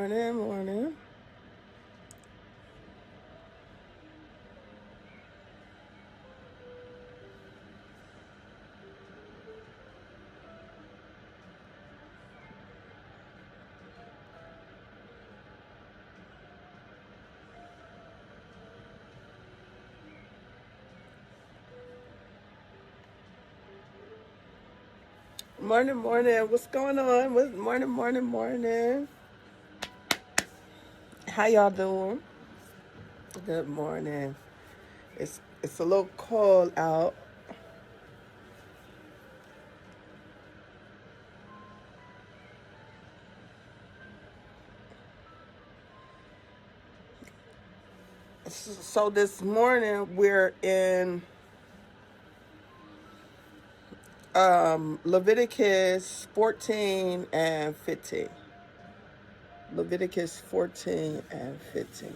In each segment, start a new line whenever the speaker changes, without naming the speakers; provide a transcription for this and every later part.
morning, morning. Morning, morning. What's going on? Morning. How y'all doing? Good morning. It's a little cold out. So this morning we're in Leviticus 14 and 15. Leviticus 14 and 15.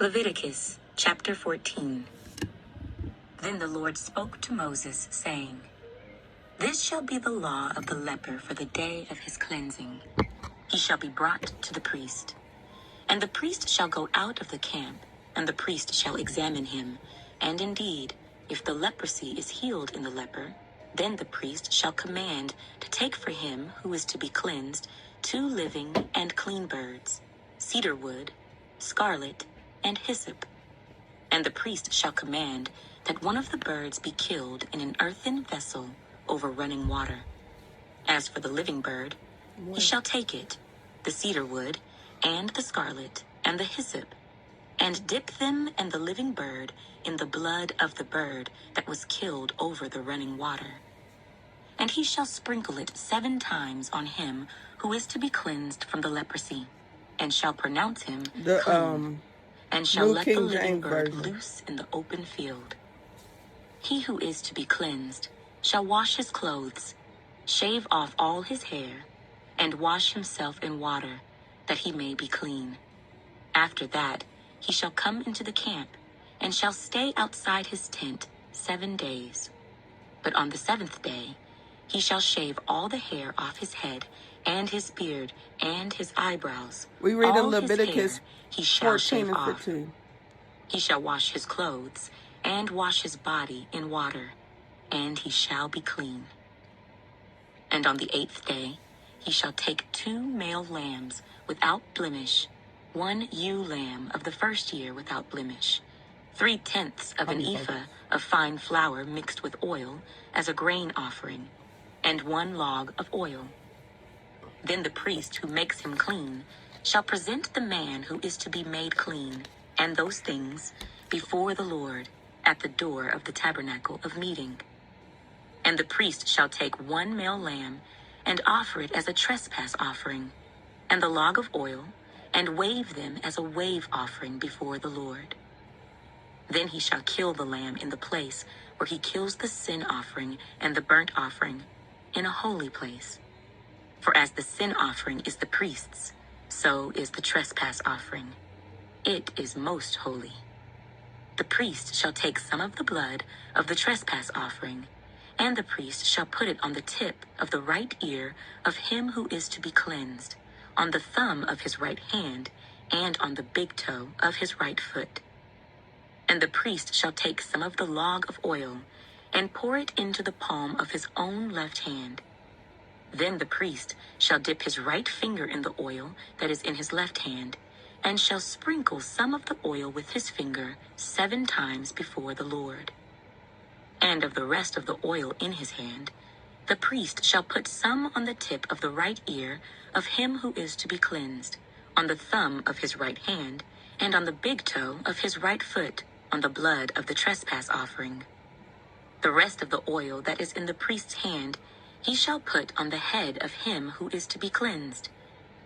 Leviticus chapter 14. Then the Lord spoke to Moses, saying, This shall be the law of the leper for the day of his cleansing. He shall be brought to the priest. And the priest shall go out of the camp, and the priest shall examine him. And indeed, if the leprosy is healed in the leper, then the priest shall command to take for him who is to be cleansed 2 living and clean birds, cedar wood, scarlet, and hyssop. And the priest shall command that one of the birds be killed in an earthen vessel over running water. As for the living bird, he shall take it, the cedar wood, and the scarlet, and the hyssop, and dip them and the living bird in the blood of the bird that was killed over the running water. And he shall sprinkle it 7 times on him who is to be cleansed from the leprosy, and shall pronounce him clean, and shall let the living bird loose in the open field. He who is to be cleansed shall wash his clothes, shave off all his hair, and wash himself in water, that he may be clean. After that, he shall come into the camp, and shall stay outside his tent 7 days. But on the 7th day, he shall shave all the hair off his head, and his beard, and his eyebrows.
We read in
All his
Leviticus
hair he shall
14
shave
and
off.
15.
He shall wash his clothes, and wash his body in water, and he shall be clean. And on the 8th day, he shall take 2 male lambs without blemish, 1 ewe lamb of the first year without blemish, 3/10 of an ephah of fine flour mixed with oil as a grain offering, and 1 log of oil. Then the priest who makes him clean shall present the man who is to be made clean, and those things, before the Lord, at the door of the tabernacle of meeting. And the priest shall take 1 male lamb, and offer it as a trespass offering, and the log of oil, and wave them as a wave offering before the Lord. Then he shall kill the lamb in the place where he kills the sin offering and the burnt offering, in a holy place. For as the sin offering is the priest's, so is the trespass offering. It is most holy. The priest shall take some of the blood of the trespass offering, and the priest shall put it on the tip of the right ear of him who is to be cleansed, on the thumb of his right hand, and on the big toe of his right foot. And the priest shall take some of the log of oil, and pour it into the palm of his own left hand. Then the priest shall dip his right finger in the oil that is in his left hand, and shall sprinkle some of the oil with his finger 7 times before the Lord. And of the rest of the oil in his hand, the priest shall put some on the tip of the right ear of him who is to be cleansed, on the thumb of his right hand, and on the big toe of his right foot, on the blood of the trespass offering. The rest of the oil that is in the priest's hand he shall put on the head of him who is to be cleansed.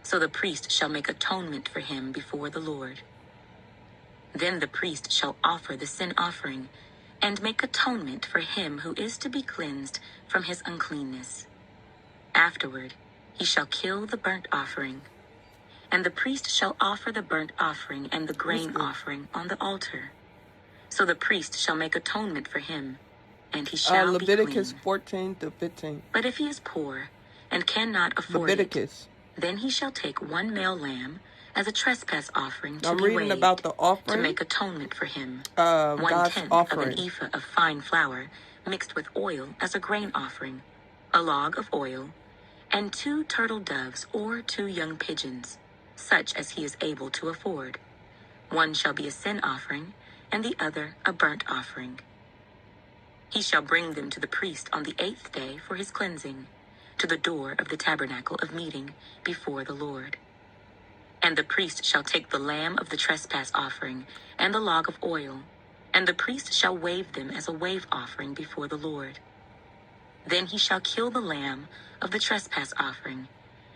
So the priest shall make atonement for him before the Lord. Then the priest shall offer the sin offering, and make atonement for him who is to be cleansed from his uncleanness. Afterward, he shall kill the burnt offering, and the priest shall offer the burnt offering and the grain offering on the altar. So the priest shall make atonement for him, and he shall
Leviticus
be clean.
14 to 15.
But if he is poor, and cannot afford it,
Leviticus.
then he shall take one male lamb as a trespass offering to
I'm
be
reading
waved,
about the
to
offering,
make atonement for him,
God's
1/10 of an
offering.
ephah of fine flour mixed with oil as a grain offering, a log of oil, and 2 turtle doves or 2 young pigeons, such as he is able to afford. One shall be a sin offering, and the other a burnt offering. He shall bring them to the priest on the 8th day for his cleansing, to the door of the tabernacle of meeting before the Lord. And the priest shall take the lamb of the trespass offering and the log of oil, and the priest shall wave them as a wave offering before the Lord. Then he shall kill the lamb of the trespass offering,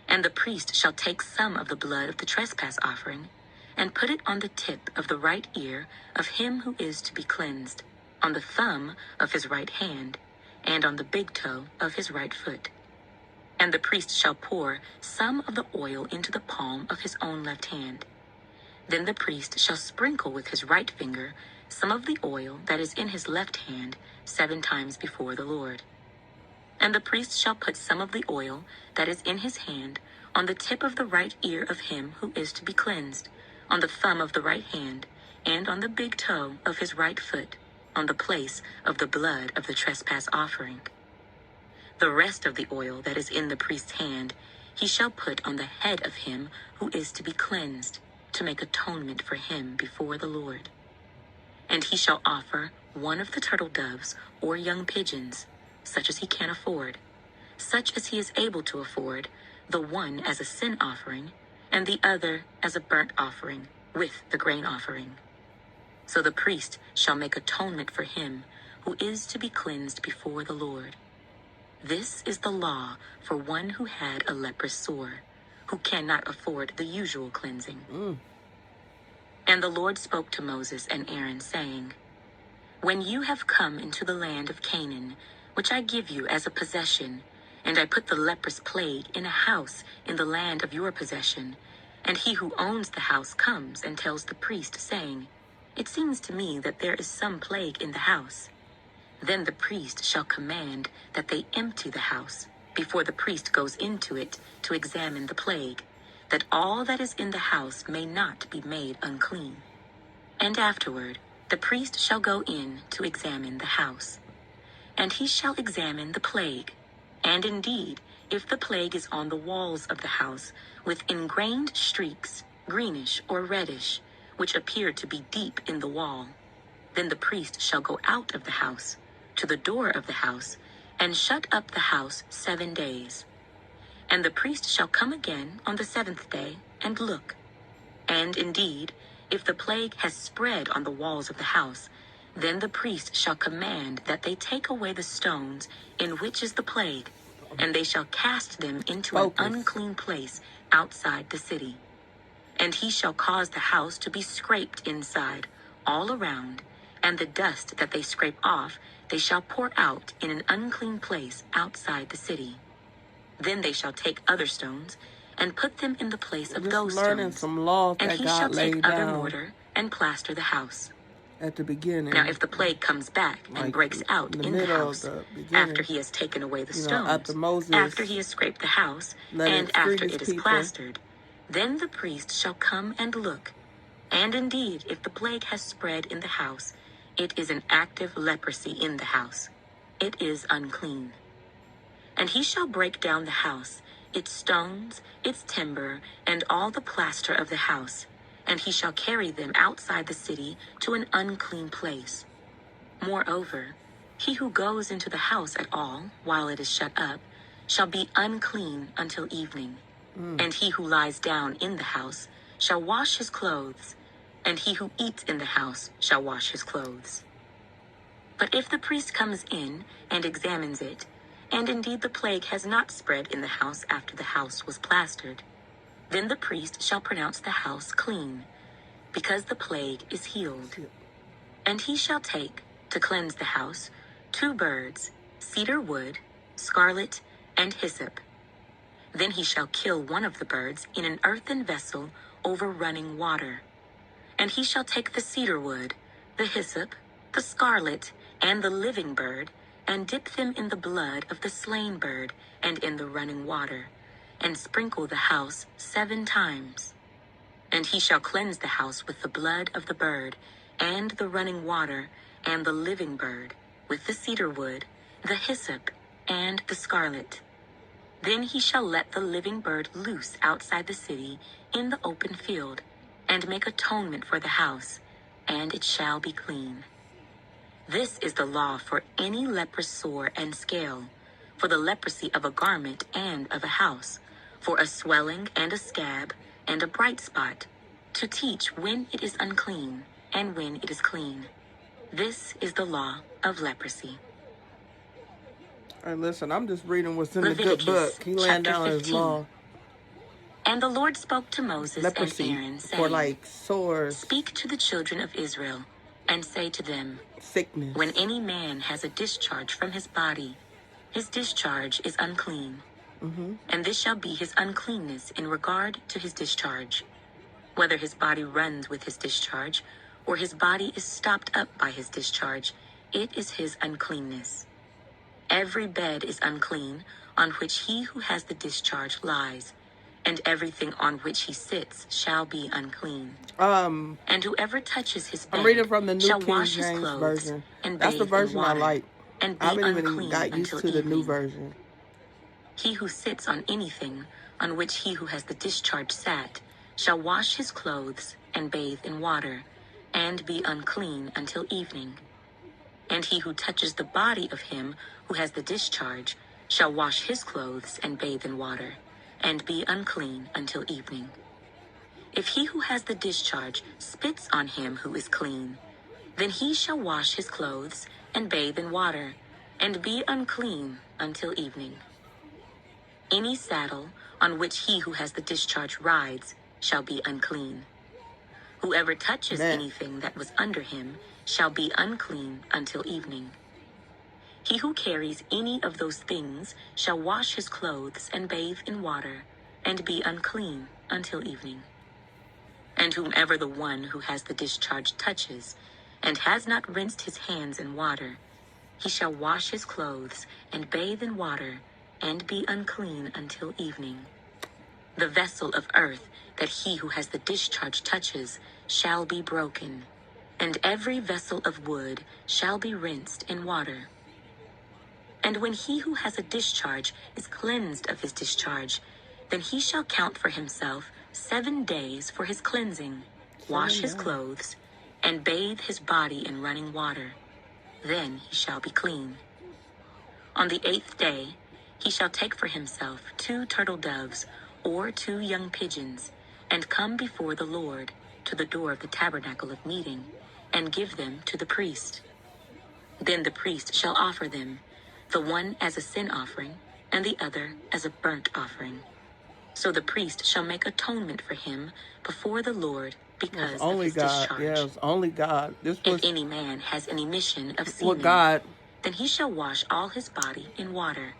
and the priest shall take some of the blood of the trespass offering, and put it on the tip of the right ear of him who is to be cleansed, on the thumb of his right hand, and on the big toe of his right foot. And the priest shall pour some of the oil into the palm of his own left hand. Then the priest shall sprinkle with his right finger some of the oil that is in his left hand 7 times before the Lord. And the priest shall put some of the oil that is in his hand on the tip of the right ear of him who is to be cleansed, on the thumb of the right hand, and on the big toe of his right foot, on the place of the blood of the trespass offering. The rest of the oil that is in the priest's hand he shall put on the head of him who is to be cleansed, to make atonement for him before the Lord. And he shall offer 1 of the turtle doves or young pigeons, such as he can afford, such as he is able to afford, the one as a sin offering, and the other as a burnt offering, with the grain offering. So the priest shall make atonement for him who is to be cleansed before the Lord. This is the law for one who had a leprous sore, who cannot afford the usual cleansing. And the Lord spoke to Moses and Aaron, saying, When you have come into the land of Canaan, which I give you as a possession, and I put the leprous plague in a house in the land of your possession, and he who owns the house comes and tells the priest, saying, It seems to me that there is some plague in the house. Then the priest shall command that they empty the house before the priest goes into it to examine the plague, that all that is in the house may not be made unclean. And afterward the priest shall go in to examine the house. And he shall examine the plague. And indeed, if the plague is on the walls of the house, with ingrained streaks, greenish or reddish, which appear to be deep in the wall, then the priest shall go out of the house, to the door of the house, and shut up the house 7 days. And the priest shall come again on the 7th day, and look. And indeed, if the plague has spread on the walls of the house, then the priest shall command that they take away the stones in which is the plague, and they shall cast them into an unclean place outside the city. And he shall cause the house to be scraped inside, all around, and the dust that they scrape off they shall pour out in an unclean place outside the city. Then they shall take other stones and put them in the place of those stones.
Some laws
and
that
he
God
shall take
laid
other
down
mortar and plaster the house.
At the beginning.
Now if the plague comes back and breaks out in the house, after he has taken away the stones, after he has scraped the house, and after it is plastered, then the priest shall come and look. And indeed, if the plague has spread in the house, it is an active leprosy in the house. It is unclean. And he shall break down the house, its stones, its timber, and all the plaster of the house, and he shall carry them outside the city to an unclean place. Moreover, he who goes into the house at all, while it is shut up, shall be unclean until evening. And he who lies down in the house shall wash his clothes, and he who eats in the house shall wash his clothes. But if the priest comes in and examines it, and indeed the plague has not spread in the house after the house was plastered, then the priest shall pronounce the house clean, because the plague is healed. And he shall take, to cleanse the house, 2 birds, cedar wood, scarlet, and hyssop. Then he shall kill one of the birds in an earthen vessel over running water. And he shall take the cedar wood, the hyssop, the scarlet, and the living bird, and dip them in the blood of the slain bird and in the running water, and sprinkle the house 7 times. And he shall cleanse the house with the blood of the bird, and the running water, and the living bird, with the cedar wood, the hyssop, and the scarlet. Then he shall let the living bird loose outside the city in the open field, and make atonement for the house, and it shall be clean. This is the law for any leprous sore and scale, for the leprosy of a garment and of a house, for a swelling and a scab and a bright spot, to teach when it is unclean and when it is clean. This is the law of leprosy.
All right, listen, I'm just reading what's in the good
Leviticus,
book. He laying
chapter
down his
15.
law.
And the Lord spoke to Moses and
Leprosy
Aaron,
for
saying,
like sores,
Speak to the children of Israel, and say to them,
sickness.
When any man has a discharge from his body, his discharge is unclean. And this shall be his uncleanness in regard to his discharge. Whether his body runs with his discharge, or his body is stopped up by his discharge, it is his uncleanness. Every bed is unclean on which he who has the discharge lies, and everything on which he sits shall be unclean. And whoever touches his bed
I'm reading from the New
shall
King
wash his
James
clothes
version.
and
That's the
bathe in
version I
water,
like.
and be
I haven't even
unclean
got used
until
to the new
evening.
version.
He who sits on anything on which he who has the discharge sat shall wash his clothes and bathe in water, and be unclean until evening. And he who touches the body of him who has the discharge shall wash his clothes and bathe in water, and be unclean until evening. If he who has the discharge spits on him who is clean, then he shall wash his clothes and bathe in water, and be unclean until evening. Any saddle on which he who has the discharge rides shall be unclean. Whoever touches
Man.
anything that was under him shall be unclean until evening. He who carries any of those things shall wash his clothes and bathe in water, and be unclean until evening. And whomever the one who has the discharge touches, and has not rinsed his hands in water, he shall wash his clothes and bathe in water, and be unclean until evening. The vessel of earth that he who has the discharge touches shall be broken, and every vessel of wood shall be rinsed in water. And when he who has a discharge is cleansed of his discharge, then he shall count for himself 7 days for his cleansing, wash his clothes, and bathe his body in running water. Then he shall be clean. On the 8th day he shall take for himself 2 turtle doves or 2 young pigeons, and come before the Lord to the door of the tabernacle of meeting, and give them to the priest. Then the priest shall offer them, the one as a sin offering, and the other as a burnt offering. So the priest shall make atonement for him before the Lord because of
Only
his
God.
discharge.
Yeah, it's only God. This
If
was
any man has an emission of
what
semen,
God.
then he shall wash all his body in water,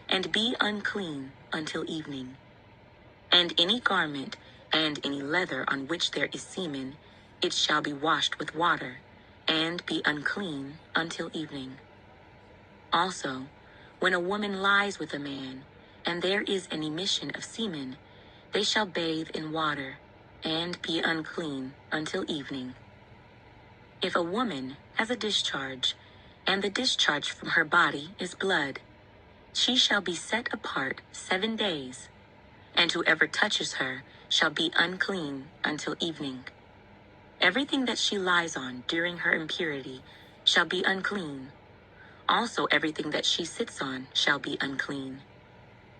and be unclean until evening. And any garment and any leather on which there is semen, it shall be washed with water, and be unclean until evening. Also, when a woman lies with a man, and there is an emission of semen, they shall bathe in water, and be unclean until evening. If a woman has a discharge, and the discharge from her body is blood, she shall be set apart 7 days, and whoever touches her shall be unclean until evening. Everything that she lies on during her impurity shall be unclean. Also everything that she sits on shall be unclean.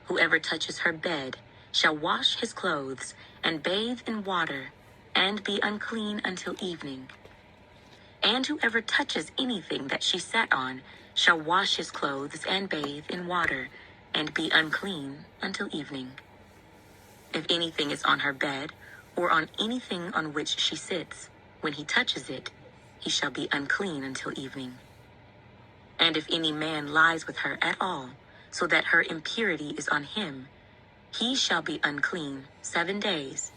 Whoever touches her bed shall wash his clothes and bathe in water, and be unclean until evening. And whoever touches anything that she sat on shall wash his clothes and bathe in water, and be unclean until evening. If anything is on her bed, or on anything on which she sits, when he touches it, he shall be unclean until evening. And if any man lies with her at all, so that her impurity is on him, he shall be unclean 7 days,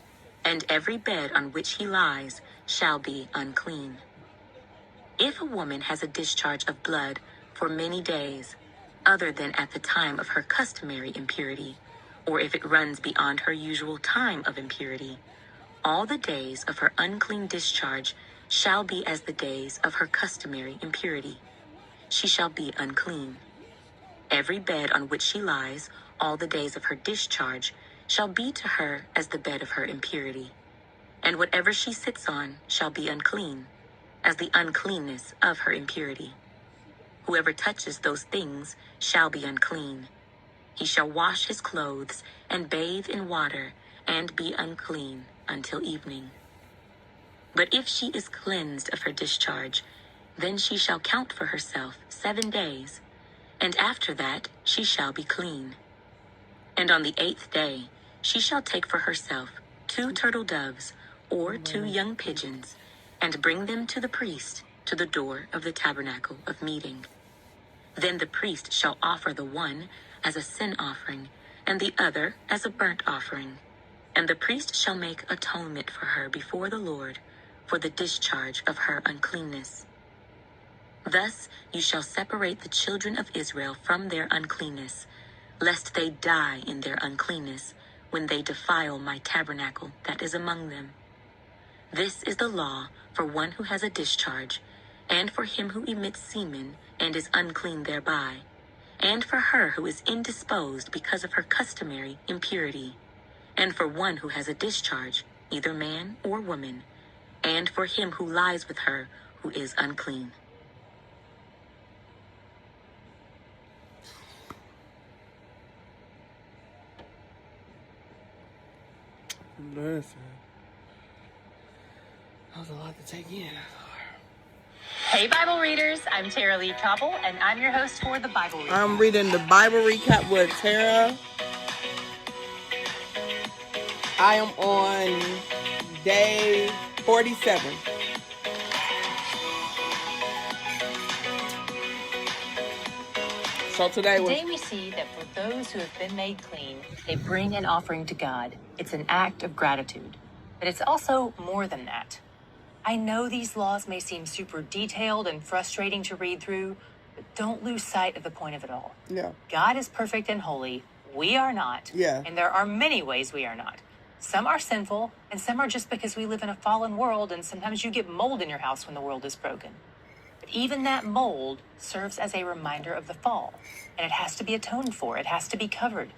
and every bed on which he lies shall be unclean. If a woman has a discharge of blood for many days, other than at the time of her customary impurity, or if it runs beyond her usual time of impurity, all the days of her unclean discharge shall be as the days of her customary impurity. She shall be unclean. Every bed on which she lies, all the days of her discharge, shall be to her as the bed of her impurity. And whatever she sits on shall be unclean, as the uncleanness of her impurity. Whoever touches those things shall be unclean. He shall wash his clothes and bathe in water and be unclean until evening. But if she is cleansed of her discharge, then she shall count for herself 7 days, and after that she shall be clean. And on the 8th day she shall take for herself 2 turtle doves or 2 young pigeons, and bring them to the priest to the door of the tabernacle of meeting. Then the priest shall offer the one as a sin offering, and the other as a burnt offering. And the priest shall make atonement for her before the Lord for the discharge of her uncleanness. Thus you shall separate the children of Israel from their uncleanness, lest they die in their uncleanness when they defile my tabernacle that is among them. This is the law for one who has a discharge, and for him who emits semen and is unclean thereby, and for her who is indisposed because of her customary impurity, and for one who has a discharge, either man or woman, and for him who lies with her who is unclean.
Listen. That was a lot to take in.
Hey, Bible readers, I'm Tara Lee Cobble, and I'm your host for the Bible Recap.
I'm reading the Bible Recap with Tara. I am on day 47. So today
we see that for those who have been made clean, they bring an offering to God. It's an act of gratitude. But it's also more than that. I know these laws may seem super detailed and frustrating to read through, but don't lose sight of the point of it all.
Yeah.
God is perfect and holy. We are not.
Yeah.
And there are many ways we are not. Some are sinful, and some are just because we live in a fallen world, and sometimes you get mold in your house when the world is broken. But even that mold serves as a reminder of the fall, and it has to be atoned for. It has to be covered.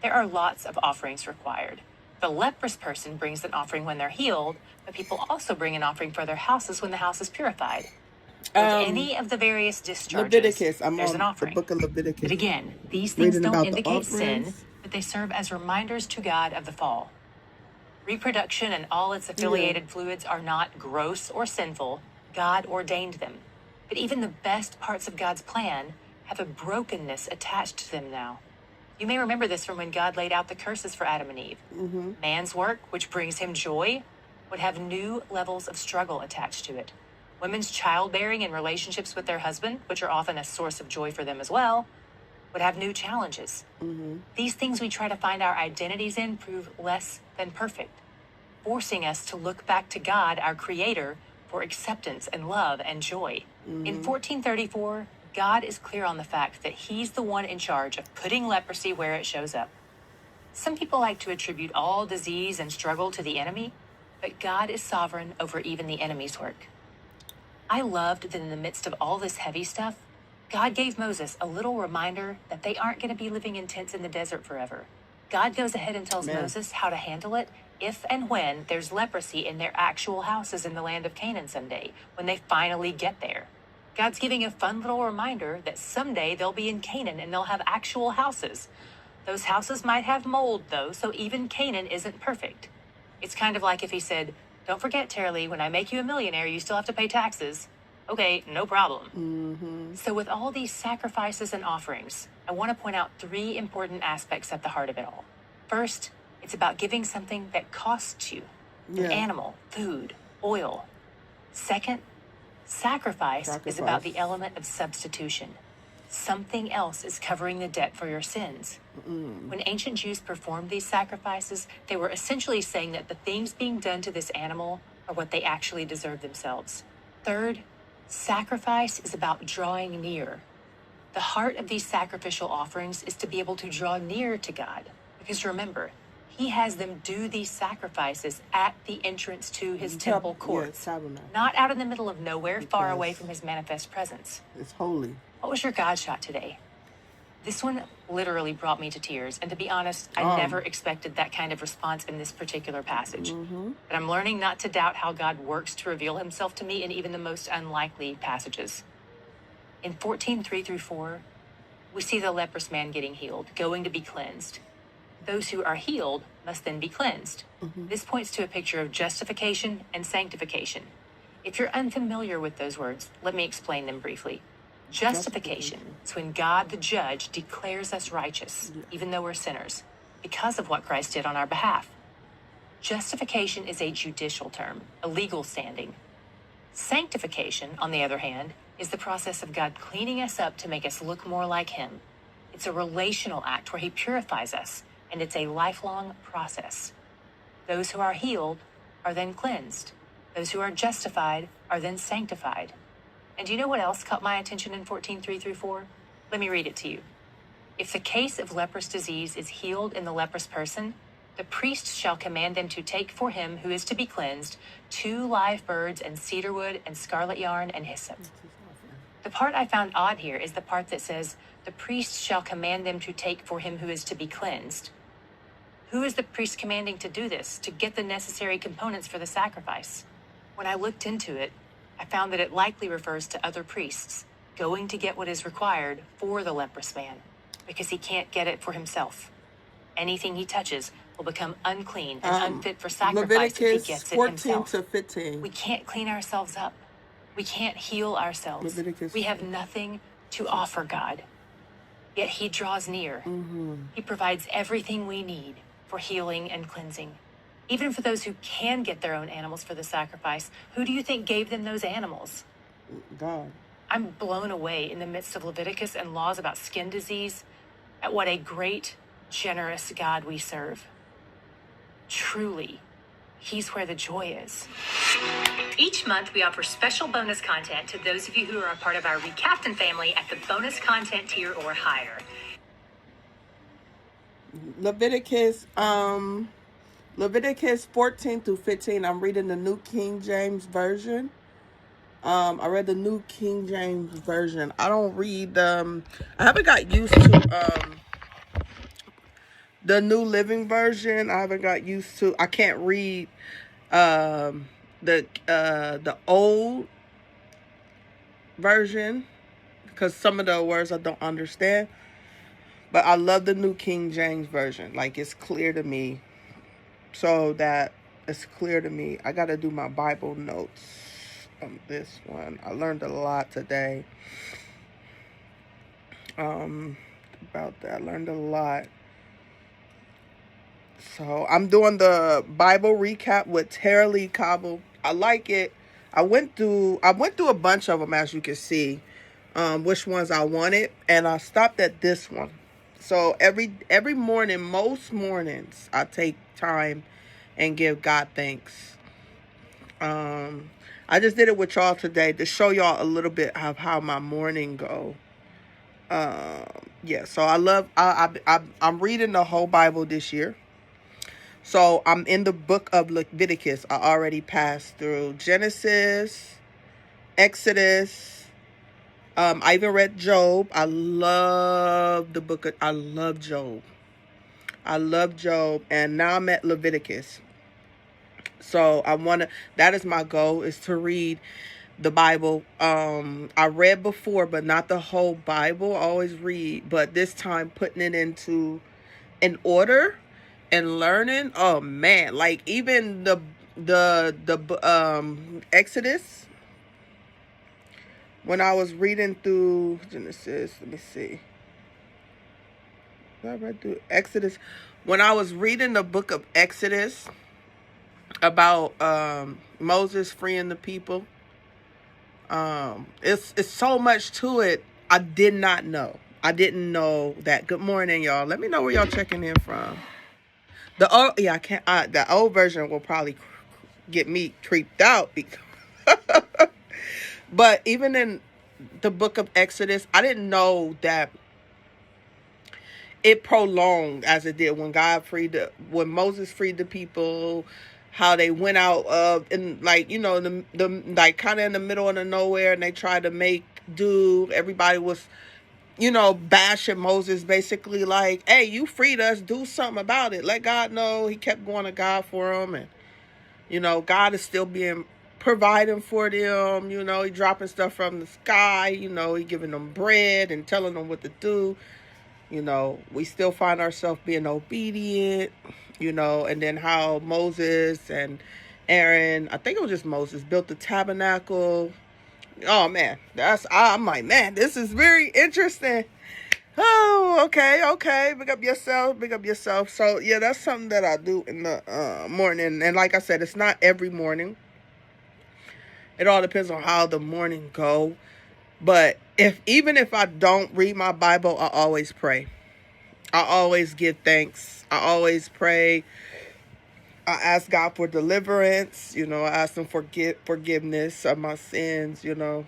There are lots of offerings required. The leprous person brings an offering when they're healed, but people also bring an offering for their houses when the house is purified. With any of the various discharges,
Leviticus. I'm
there's
on
an offering.
the book of Leviticus.
But again, these things
Reading
don't
about the
indicate sin,
offerings.
but they serve as reminders to God of the fall. Reproduction and all its affiliated fluids are not gross or sinful. God ordained them. But even the best parts of God's plan have a brokenness attached to them now. You may remember this from when God laid out the curses for Adam and Eve. Man's work, which brings him joy, would have new levels of struggle attached to it. Women's childbearing and relationships with their husband, which are often a source of joy for them as well, would have new challenges. These things we try to find our identities in prove less than perfect, forcing us to look back to God, our Creator, for acceptance and love and joy. In 1434, God is clear on the fact that he's the one in charge of putting leprosy where it shows up. Some people like to attribute all disease and struggle to the enemy, but God is sovereign over even the enemy's work. I loved that in the midst of all this heavy stuff, God gave Moses a little reminder that they aren't going to be living in tents in the desert forever. God goes ahead and tells Moses how to handle it if and when there's leprosy in their actual houses in the land of Canaan someday, when they finally get there. God's giving a fun little reminder that someday they'll be in Canaan and they'll have actual houses. Those houses might have mold, though, so even Canaan isn't perfect. It's kind of like if he said, "Don't forget, Tara Lee, when I make you a millionaire, you still have to pay taxes." Okay, no problem. So with all these sacrifices and offerings, I want to point out 3 important aspects at the heart of it all. First, it's about giving something that costs you. An animal, food, oil. Second, sacrifice is about the element of substitution. Something else is covering the debt for your sins. When ancient Jews performed these sacrifices, they were essentially saying that the things being done to this animal are what they actually deserve themselves. Third, sacrifice is about drawing near. The heart of these sacrificial offerings is to be able to draw near to God. Because remember, he has them do these sacrifices at the entrance to his temple courts,
tabernacle.
not out in the middle of nowhere, far
Because
away from his manifest presence.
It's holy.
What was your God shot today? This one literally brought me to tears. And to be honest, I never expected that kind of response in this particular passage. But I'm learning not to doubt how God works to reveal himself to me in even the most unlikely passages. In 14:3-4, we see the leprous man getting healed, going to be cleansed. Those who are healed must then be cleansed. This points to a picture of justification and sanctification. If you're unfamiliar with those words, let me explain them briefly. Justification is when God the judge declares us righteous, even though we're sinners, because of what Christ did on our behalf. Justification is a judicial term, a legal standing. Sanctification, on the other hand, is the process of God cleaning us up to make us look more like him. It's a relational act where he purifies us, and it's a lifelong process. Those who are healed are then cleansed. Those who are justified are then sanctified. And do you know what else caught my attention in 14:3-4? Let me read it to you. If the case of leprous disease is healed in the leprous person, the priest shall command them to take for him who is to be cleansed 2 live birds and cedar wood and scarlet yarn and hyssop. The part I found odd here is the part that says, the priest shall command them to take for him who is to be cleansed. Who is the priest commanding to do this, to get the necessary components for the sacrifice? When I looked into it, I found that it likely refers to other priests going to get what is required for the leprous man, because he can't get it for himself. Anything he touches will become unclean and unfit for sacrifice if he
Leviticus
gets it
14
himself.
to 15.
We can't clean ourselves up. We can't heal ourselves.
Leviticus.
We have nothing to offer God. Yet he draws near. He provides everything we need for healing and cleansing. Even for those who can get their own animals for the sacrifice, who do you think gave them those animals?
God.
I'm blown away in the midst of Leviticus and laws about skin disease at what a great, generous God we serve. Truly, he's where the joy is. Each month, we offer special bonus content to those of you who are a part of our Recaptain family at the bonus content tier or higher.
Leviticus 14 through 15. I'm reading the New King James Version. I read the New King James Version. I don't read I haven't got used to the New Living Version. I haven't got used to. I can't read the old version because some of the words I don't understand. But I love the New King James Version. Like, it's clear to me. So that it's clear to me. I got to do my Bible notes on this one. I learned a lot today. About that. I learned a lot. So I'm doing the Bible recap with Tara Lee Cobble. I like it. I went through a bunch of them, as you can see, which ones I wanted, and I stopped at this one. So every morning, most mornings, I take time and give God thanks. I just did it with y'all today to show y'all a little bit of how my morning go. Yeah, so I'm reading the whole Bible this year. So I'm in the book of Leviticus. I already passed through Genesis, Exodus. I even read Job. I love Job. I love Job. And now I'm at Leviticus. So that is my goal, is to read the Bible. I read before, but not the whole Bible. I always read, but this time putting it into an order and learning. Oh man, like even the Exodus. When I was reading through Genesis, let me see. I read through Exodus. When I was reading the book of Exodus about Moses freeing the people, it's so much to it. I did not know. I didn't know that. Good morning, y'all. Let me know where y'all checking in from. The old version will probably get me creeped out because. But even in the book of Exodus, I didn't know that it prolonged as it did when Moses freed the people, how they went out of, and like, the like kind of in the middle of the nowhere, and they tried to make do. Everybody was, bashing Moses, basically like, hey, you freed us, do something about it, let God know. He kept going to God for him, and God is still being providing for them. He dropping stuff from the sky. He giving them bread and telling them what to do. We still find ourselves being obedient, and then how Moses and Aaron, I think it was just Moses, built the tabernacle. Oh man, I'm like, man, this is very interesting. Oh, okay. Big up yourself. So yeah, that's something that I do in the morning. And like I said, it's not every morning. It all depends on how the morning go. But even if I don't read my Bible, I always pray. I always give thanks. I always pray. I ask God for deliverance. I ask him for forgiveness of my sins. I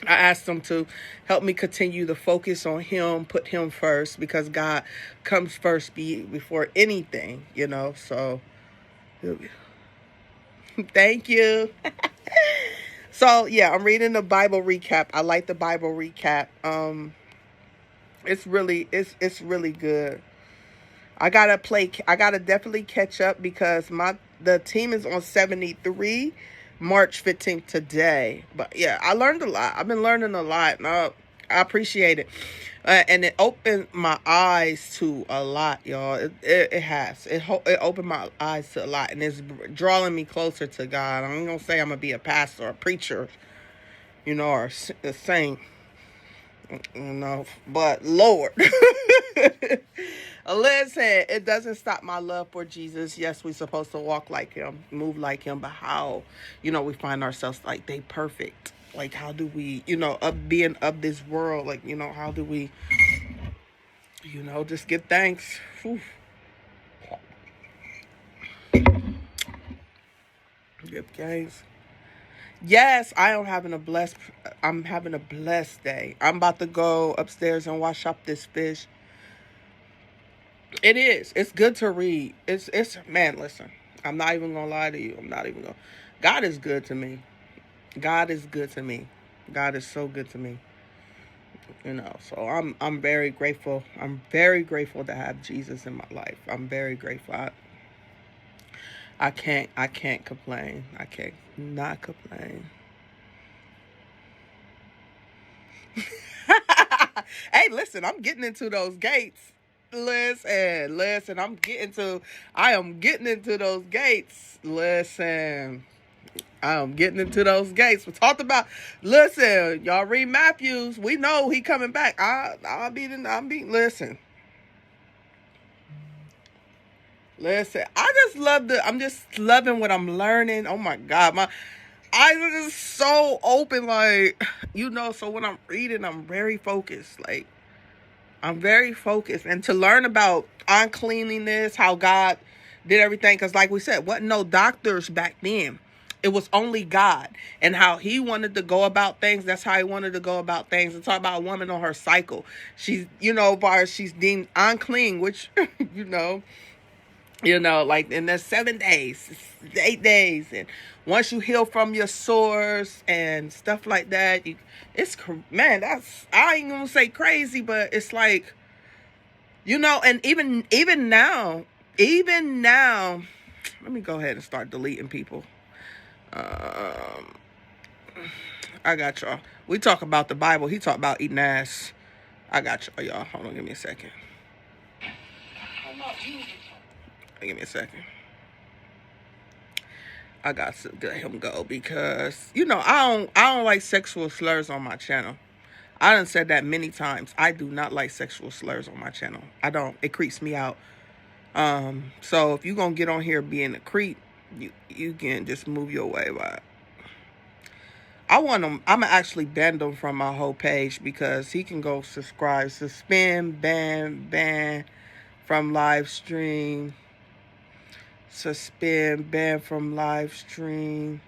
asked him to help me continue to focus on him, put him first, because God comes first before anything, so thank you. So yeah, I'm reading the Bible recap. I like the Bible recap. It's really good. I gotta definitely catch up because the team is on 73, March 15th today. But yeah, I learned a lot. I've been learning a lot, and I appreciate it. And it opened my eyes to a lot, y'all. It has. It opened my eyes to a lot, and it's drawing me closer to God. I'm gonna say I'm gonna be a pastor, or a preacher, or a saint. But Lord, listen, it doesn't stop my love for Jesus. Yes, we're supposed to walk like him, move like him, but how, we find ourselves like they perfect. Like, how do we, being of this world, like, how do we, just give thanks. Whew. Give thanks. Yes, I'm having a blessed day. I'm about to go upstairs and wash up this fish. It is. It's good to read. Man, listen. I'm not even gonna lie to you. God is good to me. God is good to me. God is so good to me. So I'm very grateful. I'm very grateful to have Jesus in my life. I'm very grateful. I can't complain. I can't not complain. Hey, listen, I'm getting into those gates. Listen, I am getting into those gates. Listen, I'm getting into those gates. We talked about, listen, y'all read Matthews. We know he coming back. Listen. Listen, I'm just loving what I'm learning. Oh my God, my eyes are just so open, like, so when I'm reading, I'm very focused. Like, I'm very focused. And to learn about uncleanliness, how God did everything, because like we said, wasn't no doctors back then. It was only God, and how he wanted to go about things. That's how he wanted to go about things. And talk about a woman on her cycle. She's, she's deemed unclean, which, like in the 7 days, 8 days. And once you heal from your sores and stuff like that, man, I ain't gonna say crazy, but it's like, and even now, let me go ahead and start deleting people. I got y'all. We talk about the Bible. He talk about eating ass. I got y'all. Hold on, give me a second. Give me a second. I got to let him go because I don't like sexual slurs on my channel. I done said that many times. I do not like sexual slurs on my channel. I don't. It creeps me out. So if you gonna get on here being a creep, you can just move your way. But I want him. I'm gonna actually ban him from my whole page because he can go subscribe, suspend, ban from live stream. Suspend, ban from live stream,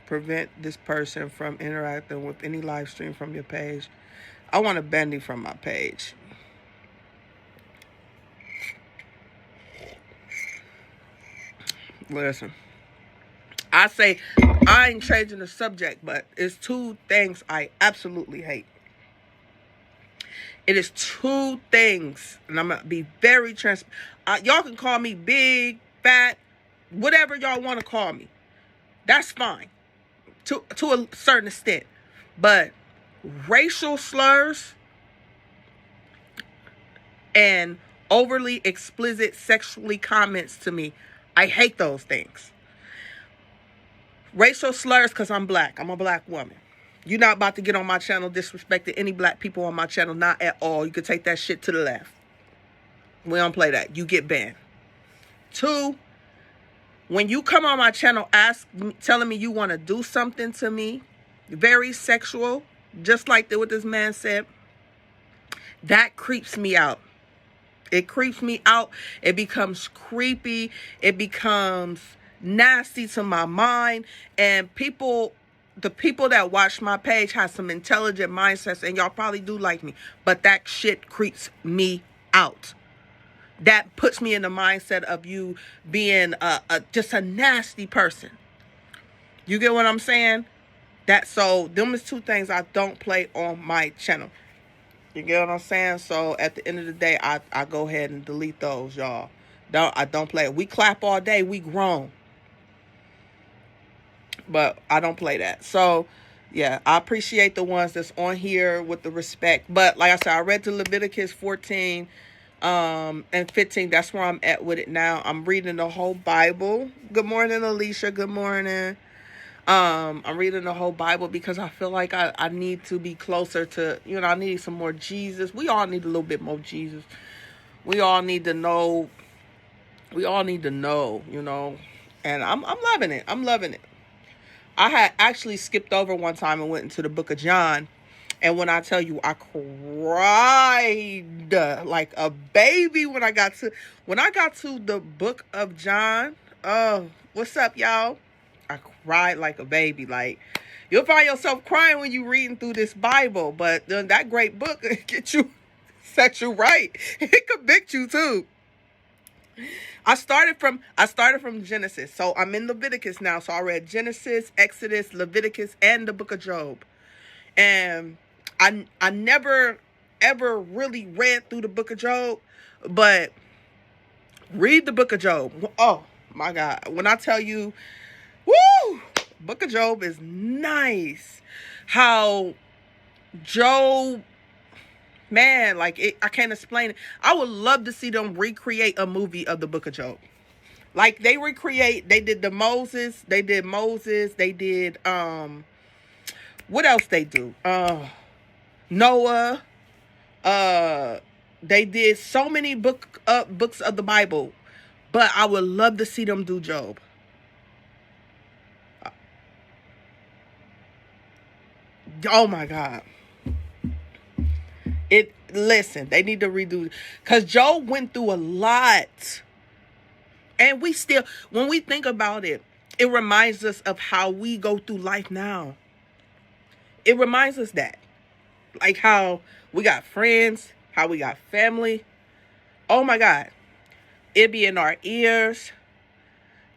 prevent this person from interacting with any live stream from your page. I want to ban you from my page. Listen, I say I ain't changing the subject, but it's two things I absolutely hate. It is two things, and I'm going to be very transparent. Y'all can call me big, fat, whatever y'all want to call me. That's fine to a certain extent. But racial slurs and overly explicit sexually comments to me, I hate those things. Racial slurs because I'm black. I'm a black woman. You're not about to get on my channel disrespecting any black people on my channel. Not at all. You can take that shit to the left. We don't play that. You get banned. 2, when you come on my channel telling me you want to do something to me, very sexual, just like what this man said, that creeps me out. It creeps me out. It becomes creepy. It becomes nasty to my mind. And the people that watch my page have some intelligent mindsets, and y'all probably do like me, but that shit creeps me out. That puts me in the mindset of you being just a nasty person. You get what I'm saying? So them is two things I don't play on my channel. You get what I'm saying? So at the end of the day, I go ahead and delete those, y'all. I don't play it. We clap all day. We grown. But I don't play that. So, yeah, I appreciate the ones that's on here with the respect. But like I said, I read to Leviticus 14 and 15. That's where I'm at with it now. I'm reading the whole Bible. Good morning, Alicia. Good morning. I'm reading the whole Bible because I feel like I need to be closer to, I need some more Jesus. We all need a little bit more Jesus. We all need to know. And I'm loving it. I'm loving it. I had actually skipped over one time and went into the book of John. And when I tell you, I cried like a baby when I got to the book of John. Oh, what's up, y'all? I cried like a baby. Like, you'll find yourself crying when you're reading through this Bible. But then that great book set you right. It convict you too. I started from Genesis. So I'm in Leviticus now. So I read Genesis, Exodus, Leviticus, and the book of Job. And I never ever really read through the book of Job, but read the book of Job. Oh my God. When I tell you, woo, book of Job is nice. How Job, man, like I can't explain it. I would love to see them recreate a movie of the book of Job. Like they did Moses, they did what else they do? Noah, they did so many books of the Bible, but I would love to see them do Job. Oh my God. Listen, they need to redo, because Job went through a lot. And when we think about it, it reminds us of how we go through life now. It reminds us that. Like how we got friends, how we got family. Oh my God. It be in our ears.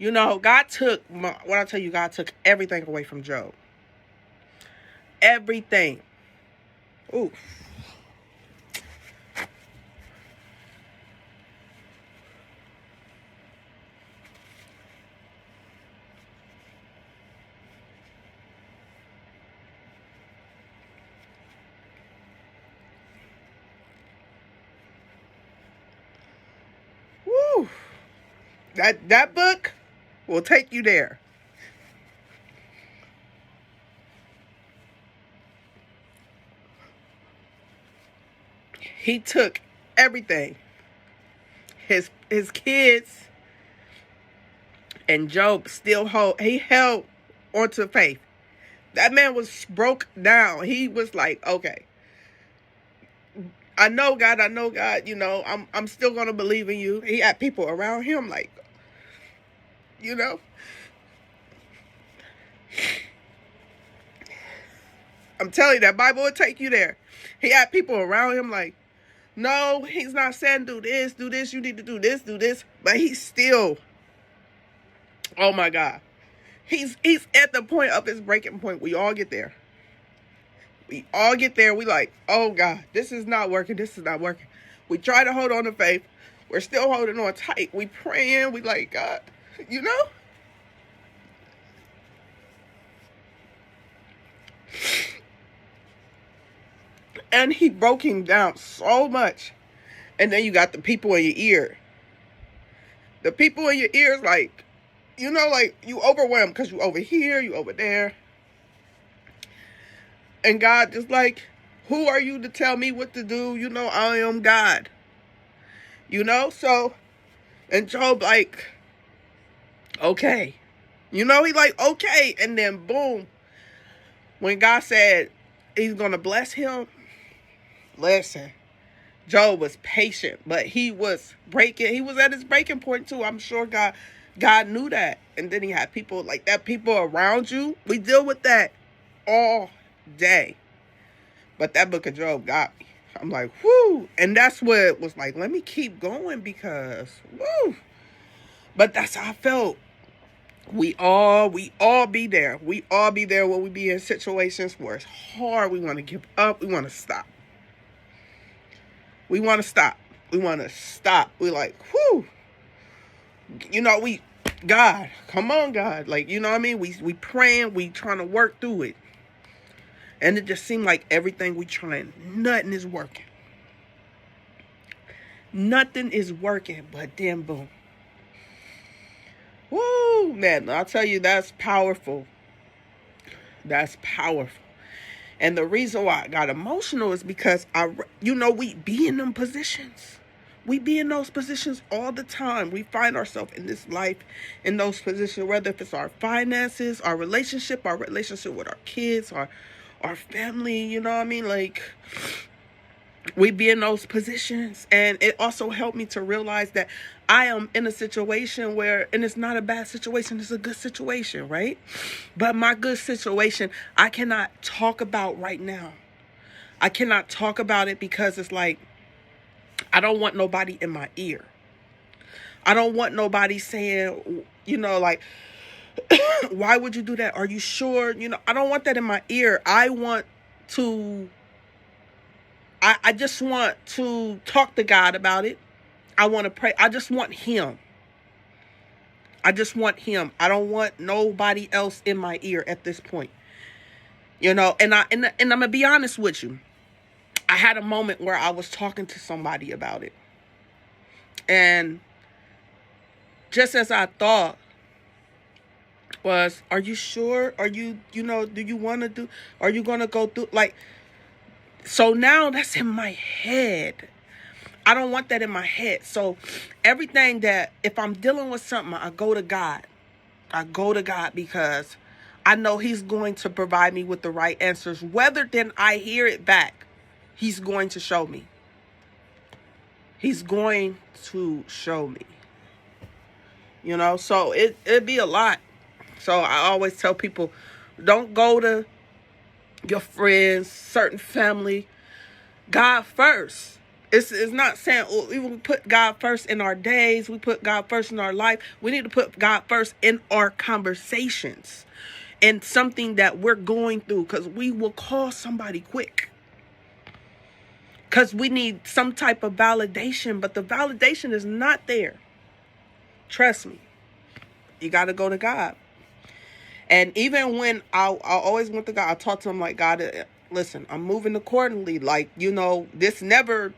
God took everything away from Job. Everything. Ooh. Woo. That book will take you there. He took everything. His kids, and Job he held onto faith. That man was broke down. He was like, okay, I know God, I'm still gonna believe in you. He had people around him like, I'm telling you, that Bible will take you there. He had people around him like, no, he's not saying do this, you need to do this. But he's still, oh my God. He's at the point of his breaking point. We all get there. We all get there. We like, oh God, this is not working. We try to hold on to faith. We're still holding on tight. We praying. We like, God, you know? And he broke him down so much. And then you got the people in your ear. The people in your ears, like, you know, like, you overwhelmed because you over here, you over there. And God just like, who are you to tell me what to do? You know, I am God. You know, so, and Job like, okay. You know, he like, okay. And then boom, when God said he's going to bless him, listen, Job was patient, but he was at his breaking point too. I'm sure God knew that. And then he had people like that, people around you. We deal with that all day. But that book of Job got me. I'm like, whoo. And that's what it was like, let me keep going because, whoo. But that's how I felt. We all be there. We all be there when we be in situations where it's hard. We want to give up. We want to stop. We like, whoo. You know, God, come on, God. Like, you know what I mean? We praying. We trying to work through it. And it just seemed like everything we trying, nothing is working. Nothing is working, but then boom. Woo, man, I'll tell you, that's powerful. That's powerful. And the reason why I got emotional is because we be in them positions. We be in those positions all the time. We find ourselves in this life, in those positions, whether if it's our finances, our relationship with our kids, our family, you know what I mean? Like, we be in those positions. And it also helped me to realize that I am in a situation where, and it's not a bad situation, it's a good situation, right? But my good situation, I cannot talk about right now. I cannot talk about it because it's like, I don't want nobody in my ear. I don't want nobody saying, you know, like, why would you do that? Are you sure? You know, I don't want that in my ear. I just want to talk to God about it. I want to pray. I just want him. I don't want nobody else in my ear at this point. You know, and I'm going to be honest with you. I had a moment where I was talking to somebody about it. And just as I thought was, are you sure? Are you, do you want to do, are you going to go through? Like, so now that's in my head. I don't want that in my head. So everything that, if I'm dealing with something, I go to God. Because I know he's going to provide me with the right answers. Whether then I hear it back, he's going to show me. You know, so it'd be a lot. So I always tell people, don't go to your friends, certain family. God first. It's not saying we will put God first in our days. We put God first in our life. We need to put God first in our conversations and something that we're going through, because we will call somebody quick. Because we need some type of validation, but the validation is not there. Trust me. You got to go to God. And even when I always went to God, I talked to him like, God, listen, I'm moving accordingly. Like, you know, this never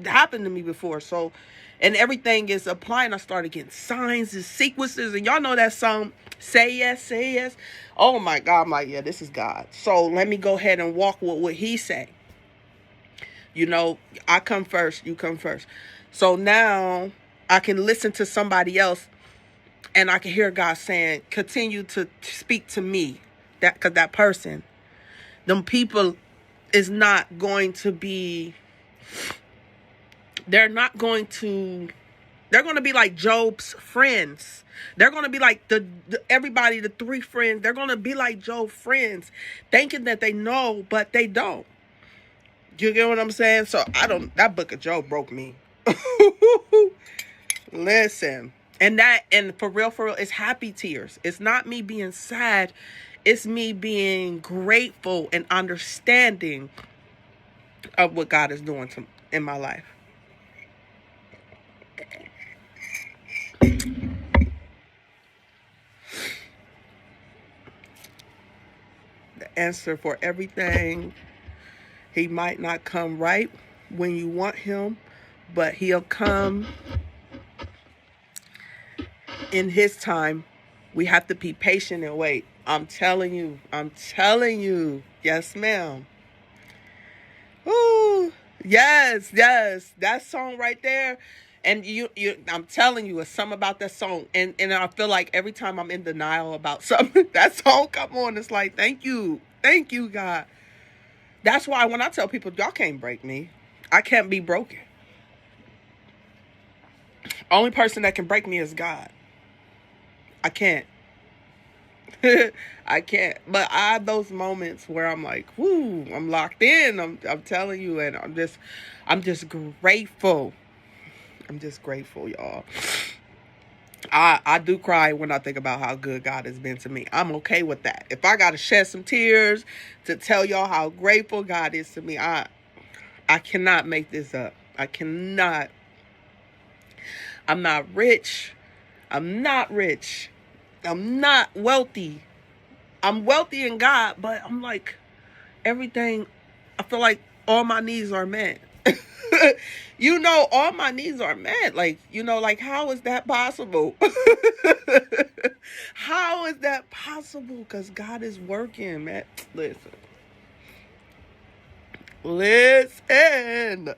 happened to me before. So, and everything is applying. I started getting signs and sequences. And y'all know that song, Say Yes, Say Yes. Oh my God. I'm like, yeah, this is God. So let me go ahead and walk with what he say. You know, I come first, you come first. So now I can listen to somebody else and I can hear God saying, continue to speak to me. Because that person, them people is not going to be, they're not going to They're going to be like Job's friends. They're going to be like everybody, the three friends. They're going to be like Job's friends, thinking that they know, but they don't. You get what I'm saying? So that book of Job broke me. Listen. And for real, it's happy tears. It's not me being sad. It's me being grateful and understanding of what God is doing in my life. The answer for everything. He might not come right when you want him, but he'll come in his time. We have to be patient and wait. I'm telling you. Yes, ma'am. Ooh, yes. That song right there. And I'm telling you, it's something about that song. And I feel like every time I'm in denial about something, that song come on. It's like, thank you, God. That's why when I tell people, y'all can't break me. I can't be broken. Only person that can break me is God. I can't. I can't. But I have those moments where I'm like, whoo, I'm locked in. I'm telling you, and I'm just grateful. I'm just grateful, y'all. I do cry when I think about how good God has been to me. I'm okay with that. If I got to shed some tears to tell y'all how grateful God is to me, I cannot make this up. I cannot. I'm not rich. I'm not wealthy. I'm wealthy in God, but I'm like, everything, I feel like all my needs are met. All my needs are met. Like, like, how is that possible? How is that possible? Because God is working, man. Listen.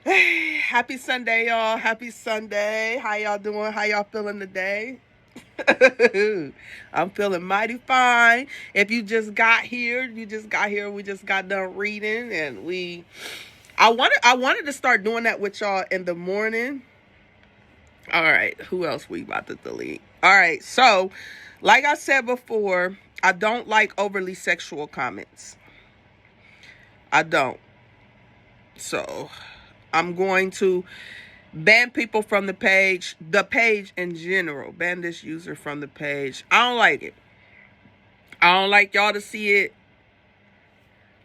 Hey, happy Sunday, y'all. Happy Sunday. How y'all doing? How y'all feeling today? I'm feeling mighty fine. If you just got here, we just got done reading, and I wanted to start doing that with y'all in the morning. All right, who else we about to delete? All right, so like I said before, I don't like overly sexual comments. I don't. So I'm going to ban people from the page in general. Ban this user from the page. I don't like it. I don't like y'all to see it.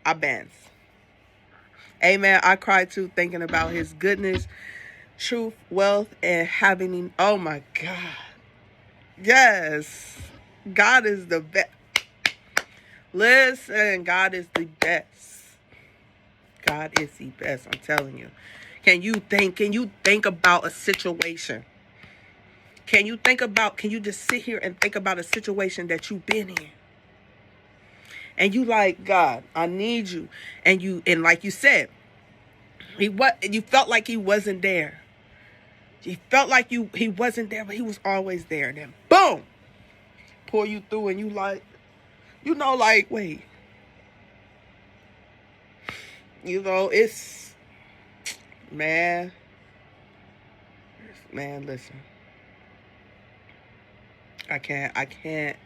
I ban. Amen. I cry too, thinking about his goodness, truth, wealth, and having. Oh my God. Yes. God is the best. Listen, God is the best. God is the best. I'm telling you. Can you think about a situation? Can you just sit here and think about a situation that you've been in? And you like, God, I need you. And like you said, you felt like he wasn't there. You felt like he wasn't there, but he was always there. And then boom, pull you through, and you like, wait. It's man, listen. I can't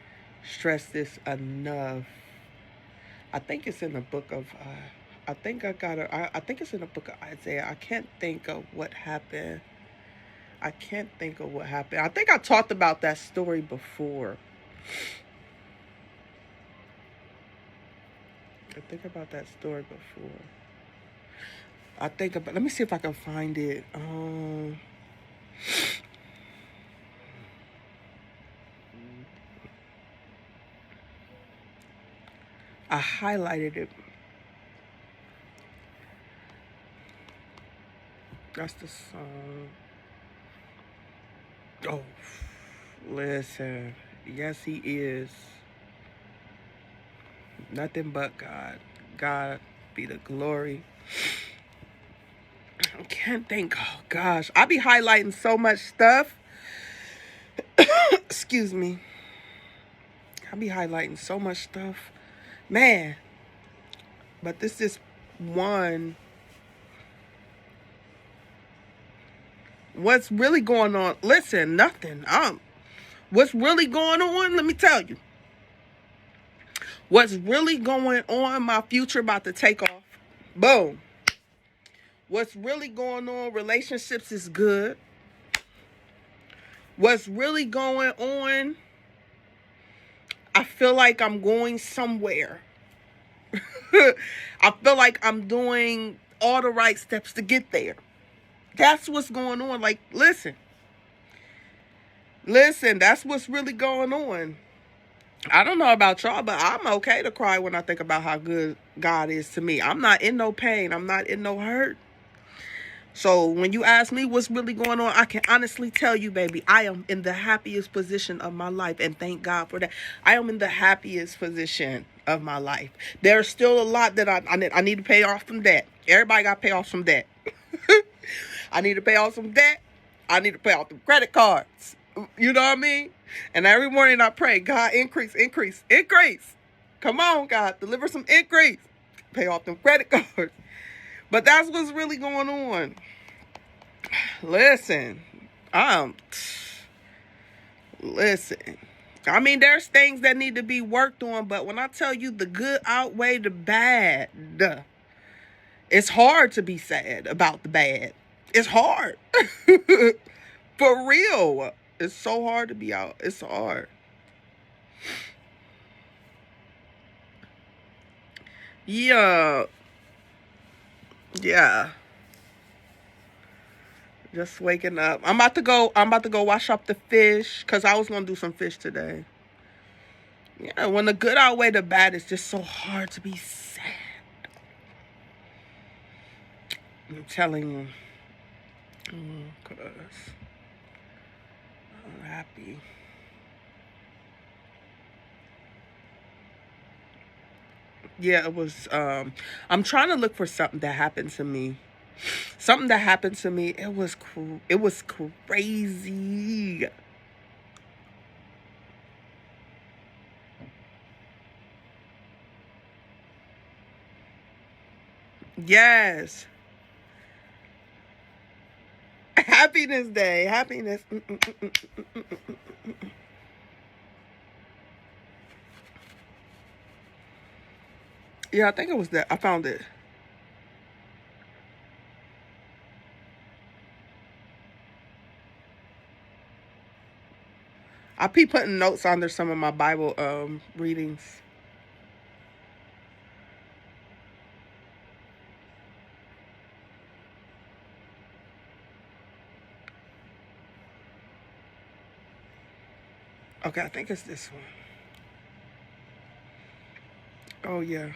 stress this enough. I think it's in the book of I think it's in the book of Isaiah. I can't think of what happened. I think I talked about that story before. Let me see if I can find it. I highlighted it. That's the song. Oh, listen. Yes, he is. Nothing but God. God be the glory. I can't think. Oh, gosh. I be highlighting so much stuff. Excuse me. I be highlighting so much stuff. Man. But this is one. What's really going on? Listen, nothing. What's really going on? Let me tell you. What's really going on? My future about to take off. Boom. What's really going on? Relationships is good. What's really going on? I feel like I'm going somewhere. I feel like I'm doing all the right steps to get there. That's what's going on. Like, listen, that's what's really going on. I don't know about y'all, but I'm okay to cry when I think about how good God is to me. I'm not in no pain. I'm not in no hurt. So when you ask me what's really going on, I can honestly tell you, baby, I am in the happiest position of my life. And thank God for that. I am in the happiest position of my life. There's still a lot that I need to pay off some debt. Everybody got to pay off some debt. I need to pay off some debt. I need to pay off the credit cards. You know what I mean? And every morning I pray, God, increase. Come on, God, deliver some increase. Pay off them credit cards. But that's what's really going on. Listen. Listen. I mean, there's things that need to be worked on, but when I tell you the good outweigh the bad, it's hard to be sad about the bad. It's hard. For real. It's so hard to be out. It's hard. Yeah. Just waking up. I'm about to go wash up the fish because I was going to do some fish today. Yeah, when the good outweigh the bad, it's just so hard to be sad. I'm telling you. Because I'm happy. Yeah, it was, I'm trying to look for something that happened to me. Something that happened to me, it was crazy. Yes. Happiness Day. Happiness. Yeah, I think it was that. I found it. I be putting notes under some of my Bible readings. Okay, I think it's this one. Oh, yeah.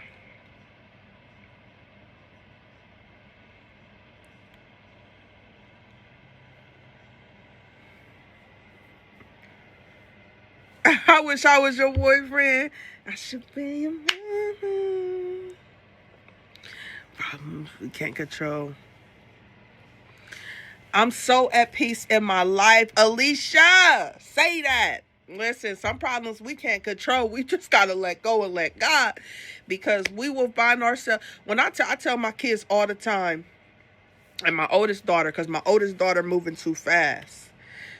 I wish I was your boyfriend. I should be your man. Problems we can't control. I'm so at peace in my life. Alicia, say that. Listen, some problems we can't control. We just got to let go and let God, because we will find ourselves. When I tell my kids all the time, and my oldest daughter, because my oldest daughter moving too fast.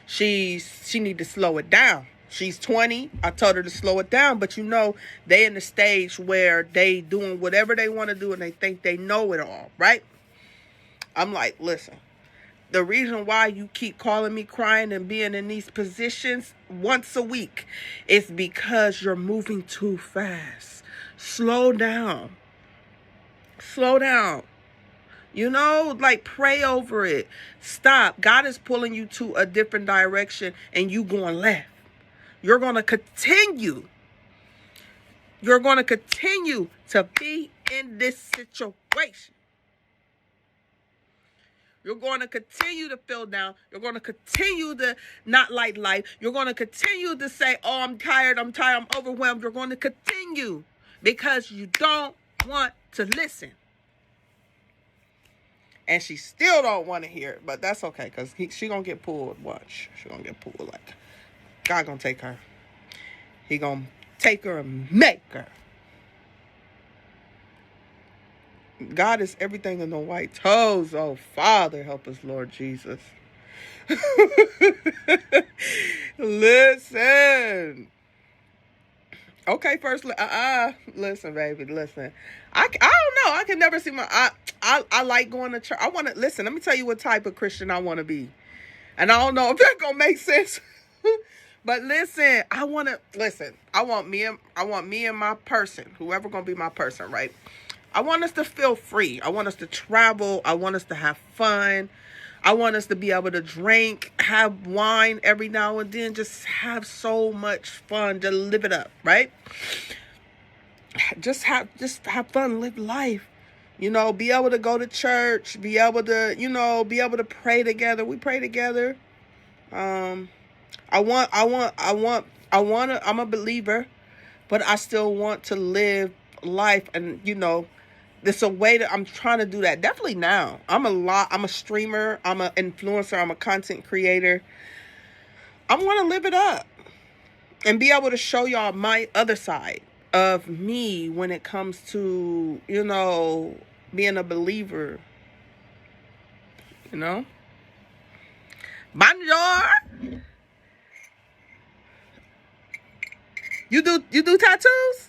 She need to slow it down. She's 20. I told her to slow it down, but they in the stage where they doing whatever they want to do and they think they know it all, right? I'm like, listen, the reason why you keep calling me crying and being in these positions once a week is because you're moving too fast. Slow down. Slow down. Like, pray over it. Stop. God is pulling you to a different direction and you going left. You're going to continue. You're going to continue to be in this situation. You're going to continue to feel down. You're going to continue to not like life. You're going to continue to say, oh, I'm tired, I'm overwhelmed. You're going to continue because you don't want to listen. And she still don't want to hear it, but that's okay, because she going to get pulled. Watch. She going to get pulled. Like, God going to take her. He going to take her and make her. God is everything in the white toes. Oh, Father, help us, Lord Jesus. Listen. Okay, first, listen, baby, listen. I don't know. I can never see I like going to church. I want to, listen, let me tell you what type of Christian I want to be. And I don't know if that's going to make sense. But listen, I want me and my person, whoever going to be my person, right? I want us to feel free. I want us to travel. I want us to have fun. I want us to be able to drink, have wine every now and then, just have so much fun, to live it up, right? Just have fun, live life. You know, be able to go to church, be able to, be able to pray together. We pray together. I'm a believer, but I still want to live life, and there's a way that I'm trying to do that. Definitely now. I'm a streamer. I'm an influencer. I'm a content creator. I want to live it up and be able to show y'all my other side of me when it comes to, being a believer. Bonjour. You do tattoos?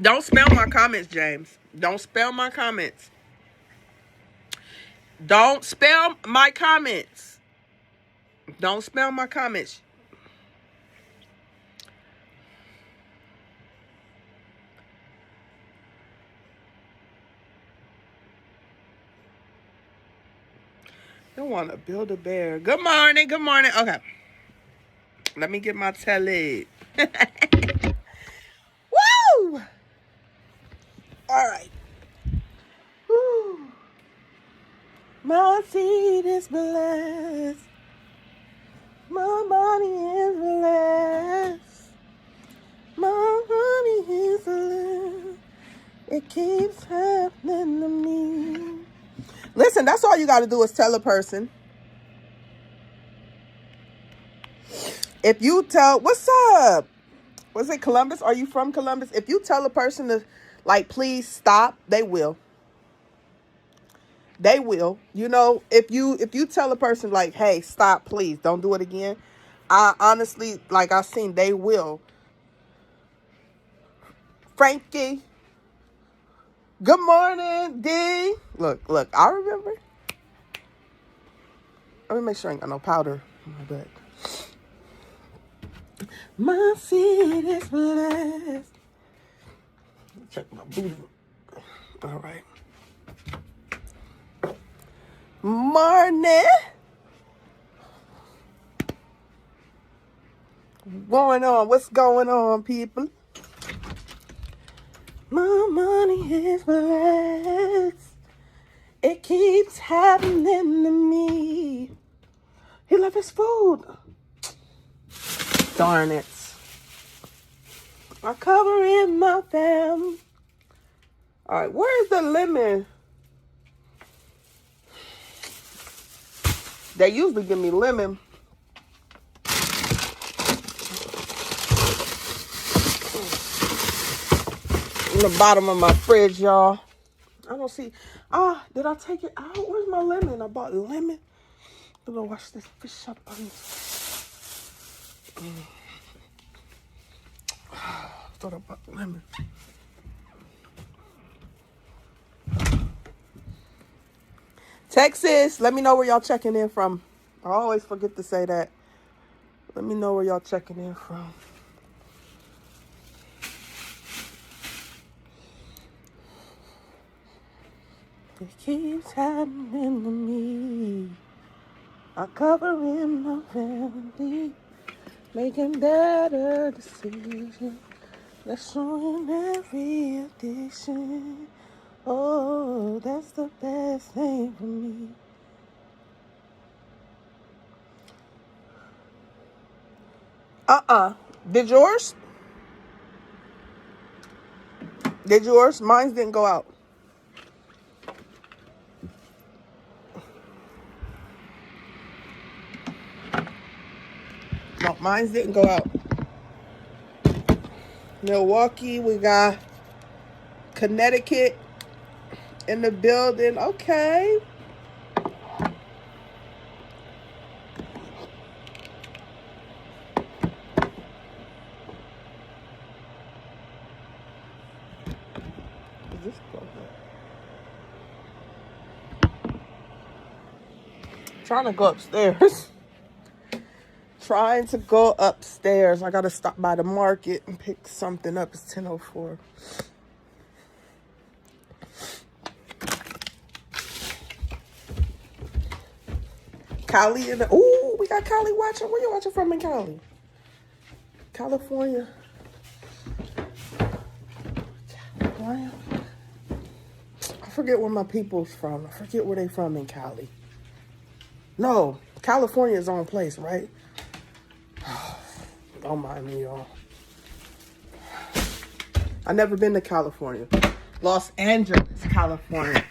Don't spell my comments, James. Don't spell my comments. Don't spell my comments. Don't spell my comments. Don't want to build a bear. Good morning. Good morning. Okay. Let me get my telly. Woo! All right. Woo. My seed is blessed. My money is blessed. My money is blessed. It keeps happening to me. Listen, that's all you got to do is tell a person. If you tell, what's up? Was it Columbus? Are you from Columbus? If you tell a person to, please stop, they will. They will. If you tell a person, hey, stop, please, don't do it again. I honestly, I've seen, they will. Frankie. Good morning, D. Look, I remember. Let me make sure I ain't got no powder on my butt. My seed is blessed. Check my booty. All right. Morning. What's going on, people? My money is blessed. It keeps happening to me. He left his food. Darn it. I cover in my family. All right, where's the lemon? They usually give me lemon. In the bottom of my fridge, y'all. I don't see. Did I take it out? Where's my lemon? I bought lemon. I'm gonna wash this fish up on this. Thought I bought lemon. Texas, let me know where y'all checking in from. I always forget to say that. Let me know where y'all checking in from. It keeps happening to me. I cover in my family, making better decisions. Let's showing every addiction. Oh, that's the best thing for me. Did yours? Did yours? Mine didn't go out. No, mine didn't go out. Milwaukee, we got Connecticut in the building. Okay. Is this close? Trying to go upstairs. Trying to go upstairs. I gotta stop by the market and pick something up. It's 10:04. Cali in the, ooh, we got Cali watching. Where you watching from in Cali? California. California. I forget where my people's from. I forget where they from in Cali. No, California is on place, right? Don't mind me, y'all. I never been to California. Los Angeles, California.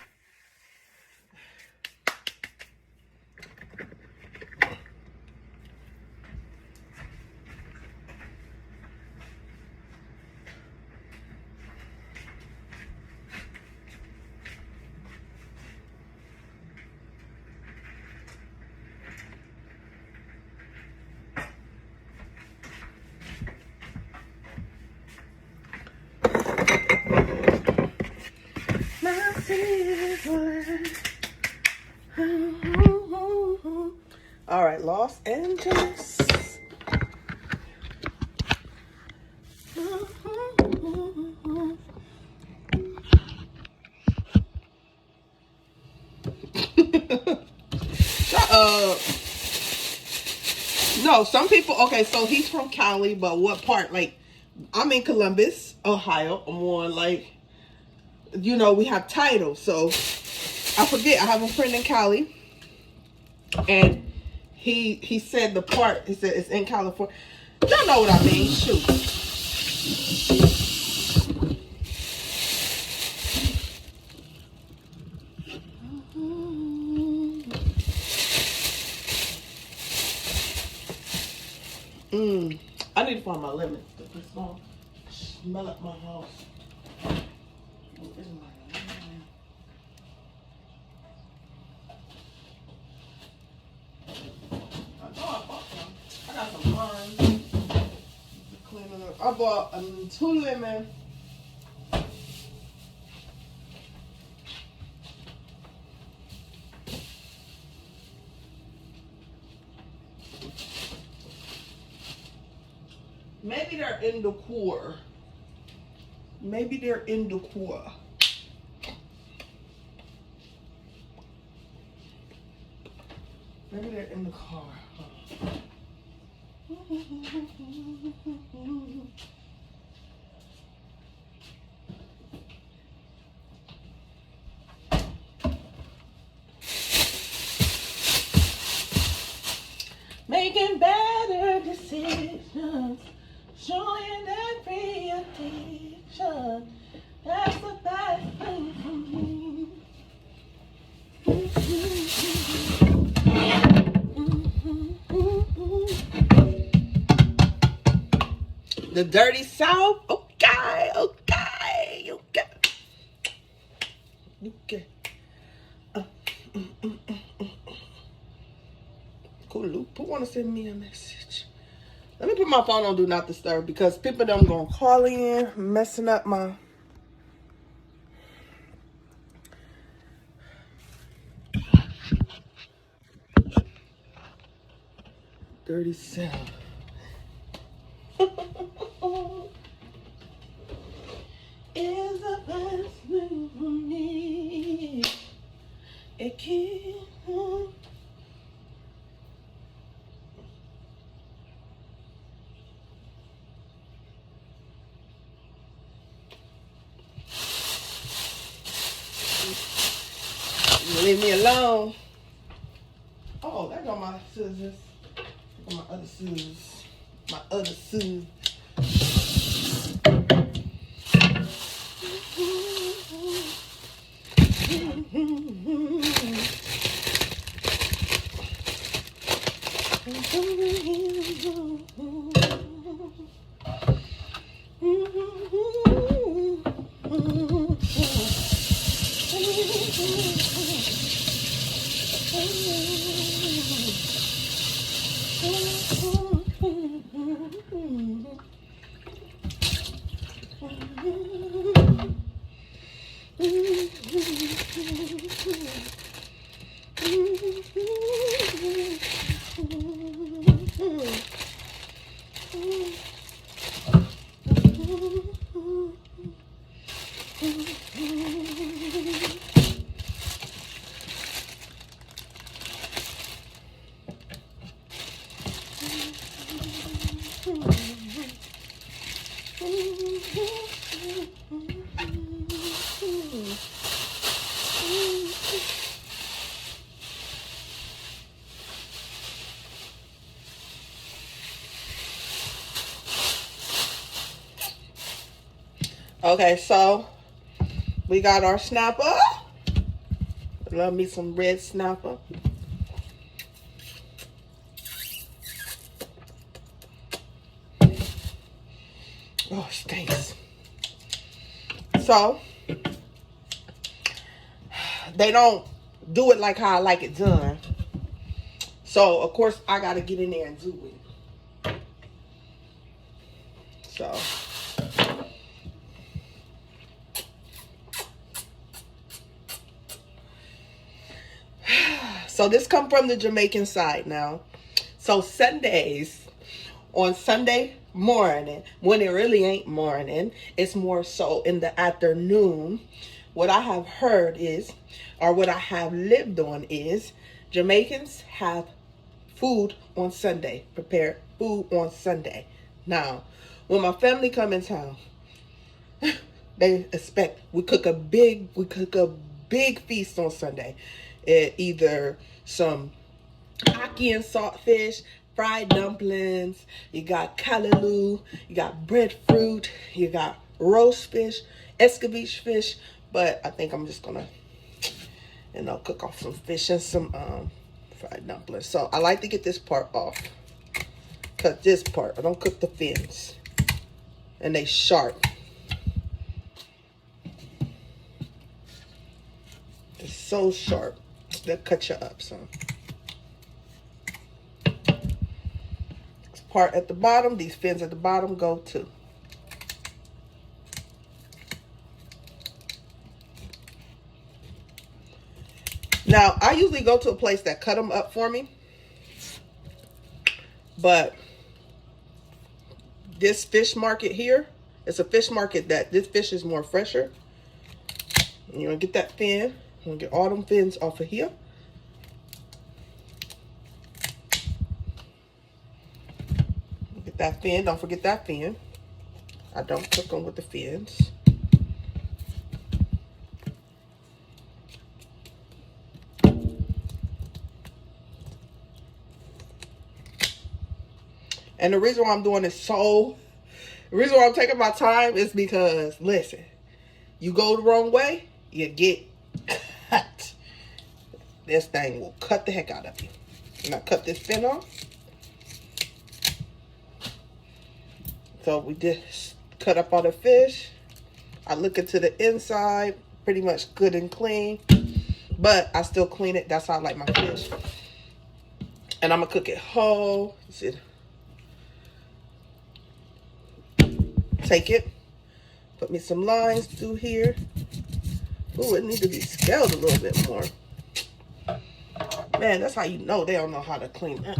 All right, Los Angeles. Shut up. No, some people, okay, so he's from Cali, but what part? Like, I'm in Columbus, Ohio. I'm on, like, you know, we have titles. So, I forget. I have a friend in Cali. And he said the part, he said it's in California. Y'all know what I mean. Shoot. I need to find my lemon. It's gonna smell up my house. Where's my lemon? I know I bought some. I got some lime. Cleaning up. I bought 2 lemon. Maybe they're in the core. Maybe they're in the core. Maybe they're in the car. Making better decisions. Showing every addiction. That's the best thing for me. The Dirty South. Okay. Cool. Luke want to send me a message. Let me put my phone on Do Not Disturb because people them gonna call in, messing up my. Dirty South. Is the best thing for me. It can't. Leave me alone. Oh, there go my scissors. My other scissors. My other scissors. Okay, so we got our snapper. Love me some red snapper. Oh, it stinks. So, they don't do it like how I like it done. So, of course, I got to get in there and do it. So this come from the Jamaican side now. So Sundays, on Sunday morning, when it really ain't morning, it's more so in the afternoon. What I have heard is, or what I have lived on is, Jamaicans have food on Sunday, prepare food on Sunday. Now, when my family come in town, they expect we cook a big feast on Sunday. Either some ackee and saltfish, fried dumplings, you got callaloo, you got breadfruit, you got roast fish, escabeche fish. But I think I'm just gonna, cook off some fish and some fried dumplings. So I like to get this part off. Cut this part. I don't cook the fins. And they sharp. They're so sharp. They'll cut you up some. This part at the bottom, these fins at the bottom go too. Now, I usually go to a place that cut them up for me. But this fish market here, it's a fish market that this fish is more fresher. You're going to get that fin. I'm going to get all them fins off of here. Get that fin. Don't forget that fin. I don't cook them with the fins. And the reason why I'm doing this the reason why I'm taking my time is because, listen, you go the wrong way, you get cut. This thing will cut the heck out of you. Now cut this fin off. So we just cut up all the fish. I look into the inside, pretty much good and clean. But I still clean it. That's how I like my fish. And I'm going to cook it whole. See, take it, put me some lines through here. Ooh, it needs to be scaled a little bit more. Man, that's how you know they don't know how to clean that.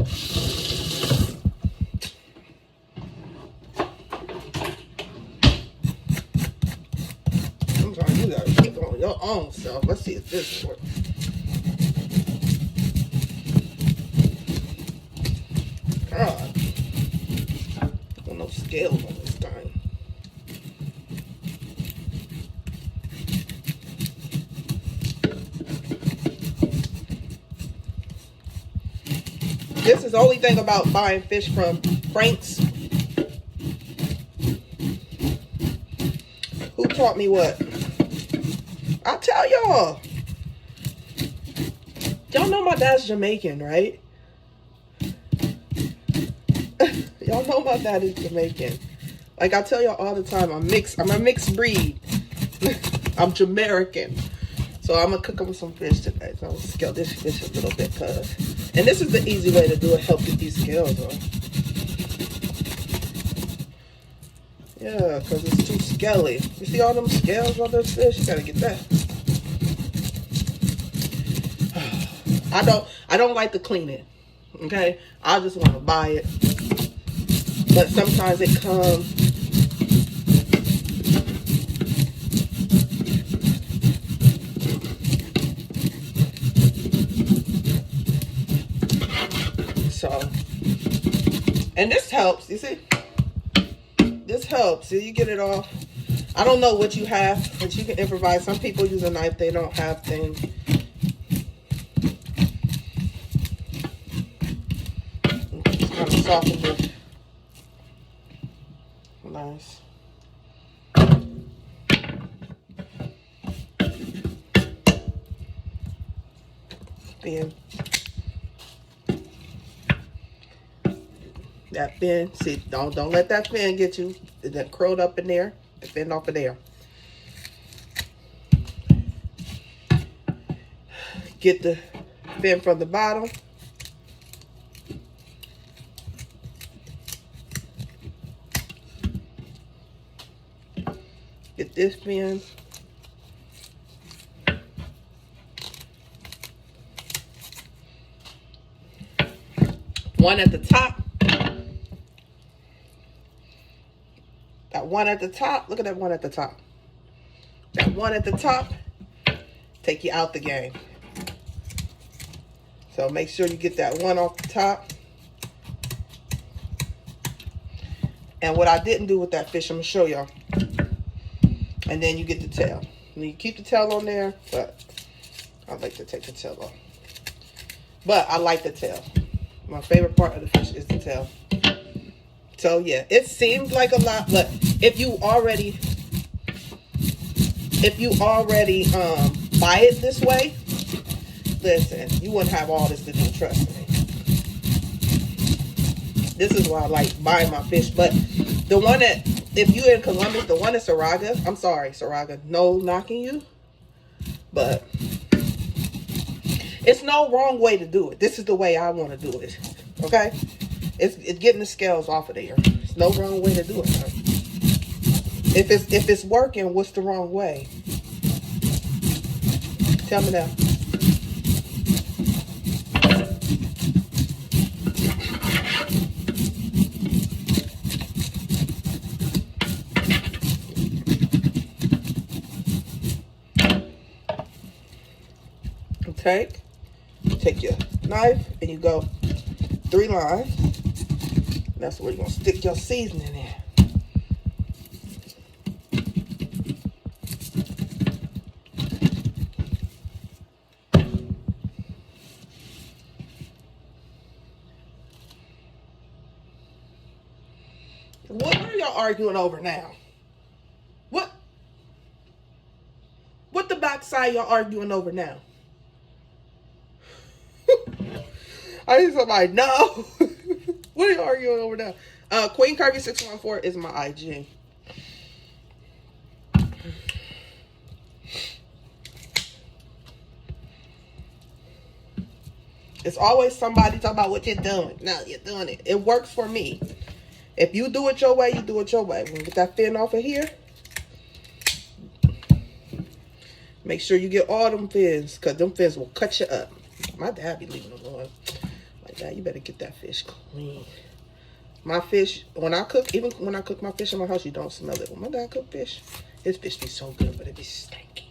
Sometimes you gotta keep on your own self. Let's see if this works. God, there's no scales on this thing. This is the only thing about buying fish from Frank's. Who taught me what? I tell y'all. Y'all know my dad's Jamaican, right? Y'all know my dad is Jamaican. Like I tell y'all all the time, I'm a mixed breed. I'm Jamaican. So I'm gonna cook them with some fish today. So I'm gonna scale this fish a little bit, and this is the easy way to do it. Help get these scales on. Yeah, because it's too scaly. You see all them scales on this fish? You gotta get that. I don't like to clean it. Okay? I just want to buy it. But sometimes it comes. So, and this helps, you see? This helps. See, you get it off. I don't know what you have, but you can improvise. Some people use a knife, they don't have things. Just kind of soften it. Nice. Fin. That fin, see, don't let that fin get you. That curled up in there, the fin off of there. Get the fin from the bottom. Get this fin. One at the top. That one at the top. Look at that one at the top. That one at the top. Take you out the game. So make sure you get that one off the top. And what I didn't do with that fish, I'm going to show y'all. And then you get the tail. And you keep the tail on there, but I like to take the tail off. But I like the tail. My favorite part of the fish is the tail. So yeah, it seems like a lot, but if you already buy it this way, listen, you wouldn't have all this to do, trust me. This is why I like buying my fish. But the one that, if you're in Columbus, the one at Saraga, I'm sorry, Saraga, no knocking you, but it's no wrong way to do it. This is the way I want to do it, okay? It's getting the scales off of there. There's no wrong way to do it. Right? If it's working, what's the wrong way? Tell me now. Take your knife and you go 3 lines. That's where you're gonna stick your seasoning in. What are y'all arguing over now? What the backside y'all arguing over now? I need somebody no. What are you arguing over now? Queen Curvy 614 is my IG. It's always somebody talking about what you're doing. No, you're doing it. It works for me. If you do it your way, you do it your way. When you get that fin off of here, make sure you get all them fins, because them fins will cut you up. My dad be leaving them alone. Like that, you better get that fish clean. My fish, when I cook, even when I cook my fish in my house, you don't smell it. When my dad cook fish, his fish be so good, but it be stinky.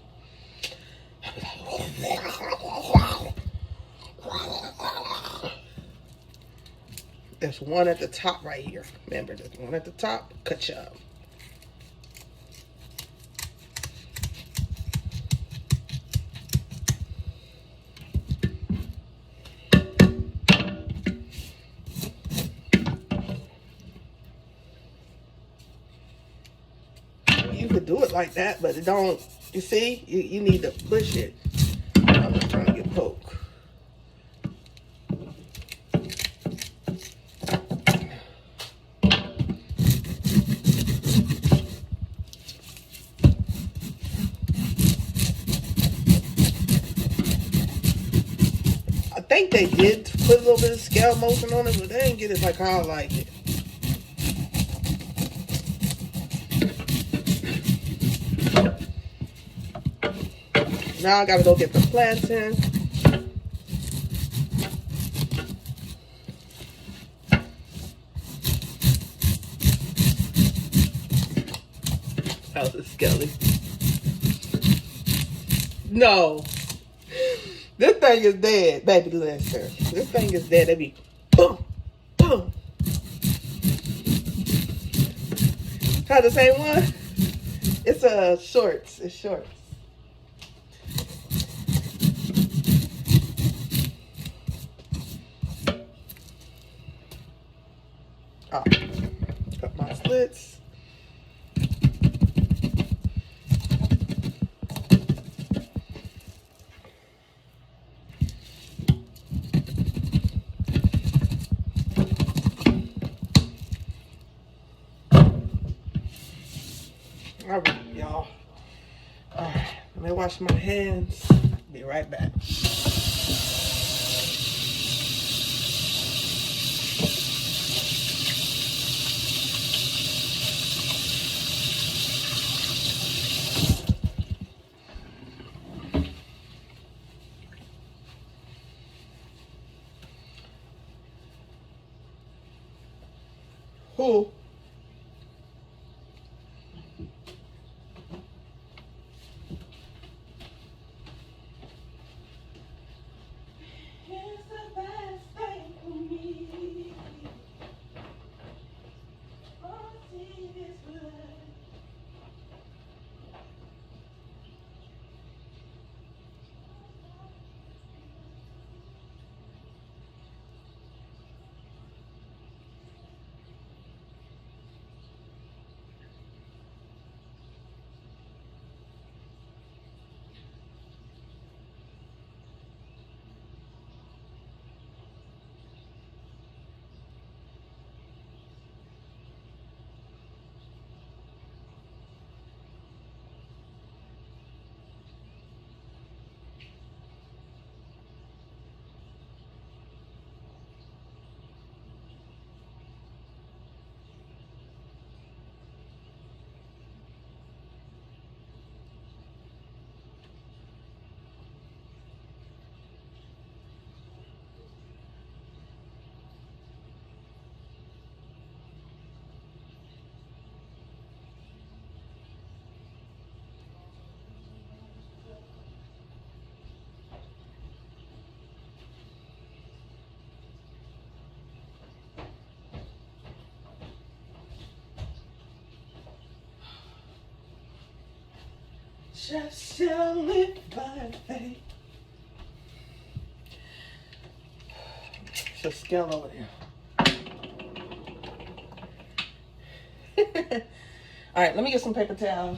There's one at the top right here. Remember, there's one at the top, cut you up. You could do it like that, but it don't, you see, you need to push it. I'm not trying to get poked. think they did put a little bit of scale motion on it, but they didn't get it like I like it. Now I gotta go get the plantain. How's it, Skelly? No. This thing is dead, baby Lester. This thing is dead. They be boom, boom. How the same one? It's shorts. It's shorts. Oh, cut my slits. All right, y'all. All right, let me wash my hands. Be right back. Who? Just shall live by faith. Just scale over there. All right, let me get some paper towel.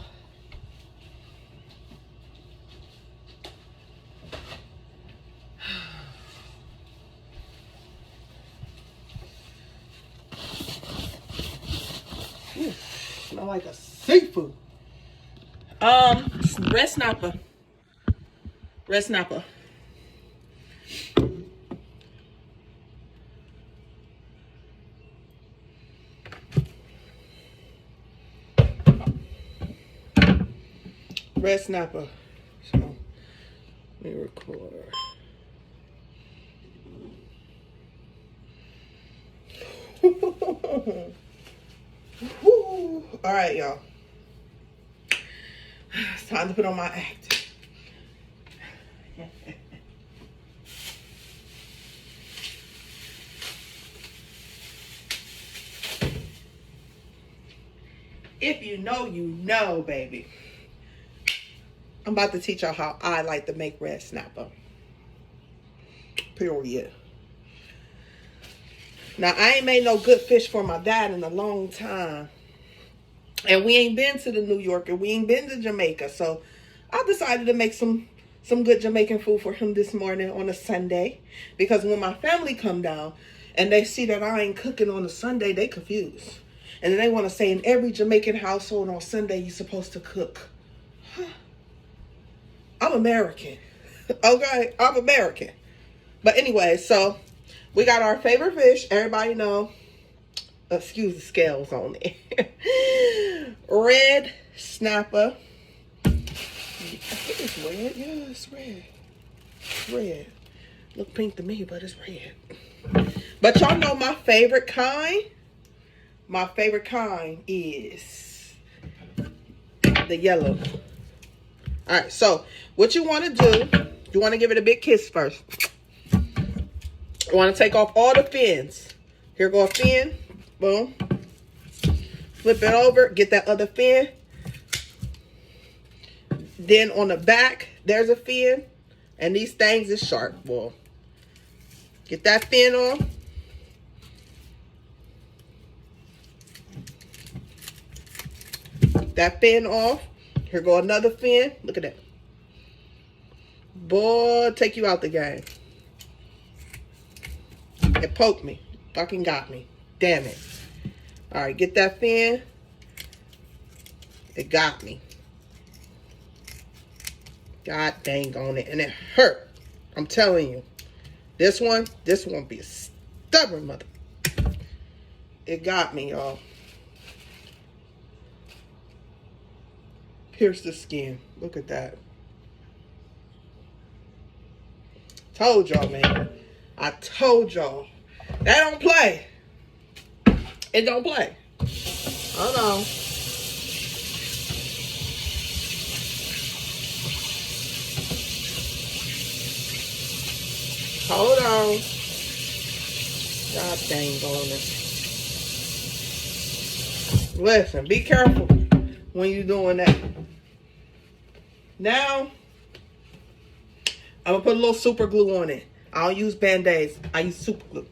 Smell like a seafood. Red snapper. Red snapper. Red snapper. So, let me record. All right, y'all. It's time to put on my act. If you know, you know, baby. I'm about to teach y'all how I like to make red snapper. Period. Now, I ain't made no good fish for my dad in a long time. And we ain't been to the New York and we ain't been to Jamaica. So I decided to make some good Jamaican food for him this morning on a Sunday. Because when my family come down and they see that I ain't cooking on a Sunday, they confused. And then they want to say in every Jamaican household on Sunday, you're supposed to cook. I'm American. Okay? I'm American. But anyway, so we got our favorite fish. Everybody know. Excuse the scales on it. Red snapper. I think it's red. Yeah, it's red. It's red. Look pink to me, but it's red. But y'all know my favorite kind. My favorite kind is the yellow. All right, so what you want to do, you want to give it a big kiss first. You want to take off all the fins. Here go a fin. Boom. Flip it over. Get that other fin. Then on the back, there's a fin. And these things is sharp. Well, get that fin off. That fin off. Here go another fin. Look at that. Boy, take you out the game. It poked me. Fucking got me. Damn it. All right, get that fin. It got me. God dang on it. And it hurt. I'm telling you. This one be a stubborn mother. It got me, y'all. Pierce the skin. Look at that. Told y'all, man. I told y'all. That don't play. It don't play. Hold on. Hold on. God dang on it. Listen, be careful when you're doing that. Now, I'm going to put a little super glue on it. I don't use Band-Aids. I use super glue.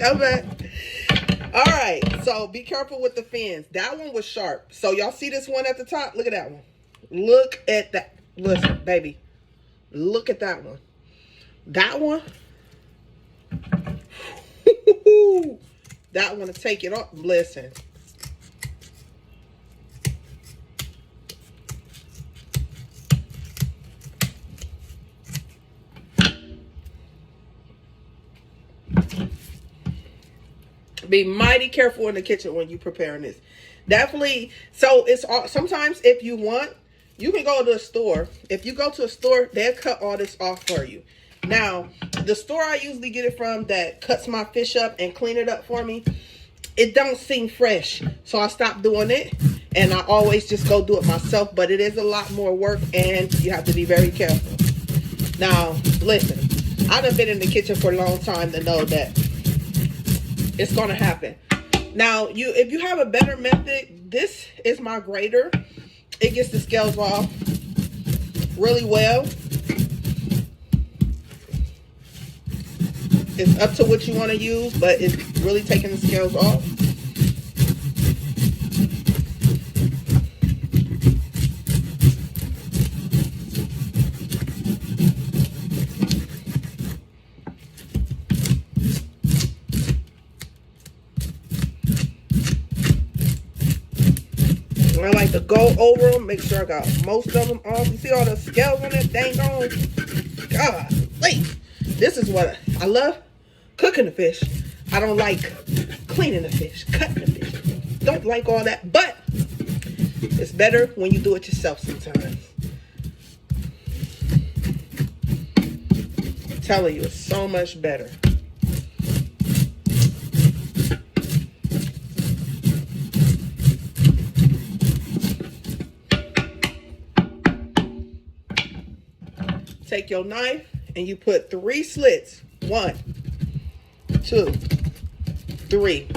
I'm back. All right, so be careful with the fins. That one was sharp. So y'all see this one at the top? Look at that one. Look at that. Listen, baby. Look at that one. That one. That one to take it off. Listen. Be mighty careful in the kitchen when you preparing this. Definitely. So it's sometimes if you want, you can go to a store. If you go to a store, they'll cut all this off for you. Now, the store I usually get it from that cuts my fish up and clean it up for me, it don't seem fresh. So I stopped doing it. And I always just go do it myself. But it is a lot more work and you have to be very careful. Now, listen. I done been in the kitchen for a long time to know that it's going to happen. Now, if you have a better method, this is my grater. It gets the scales off really well. It's up to what you want to use, but it's really taking the scales off. I like to go over them, make sure I got most of them off. You see all the scales on that dang on? God, wait. This is what I love, cooking the fish. I don't like cleaning the fish, cutting the fish. Don't like all that, but it's better when you do it yourself sometimes. I'm telling you, it's so much better. Take your knife and you put 3 slits. 1, 2, 3.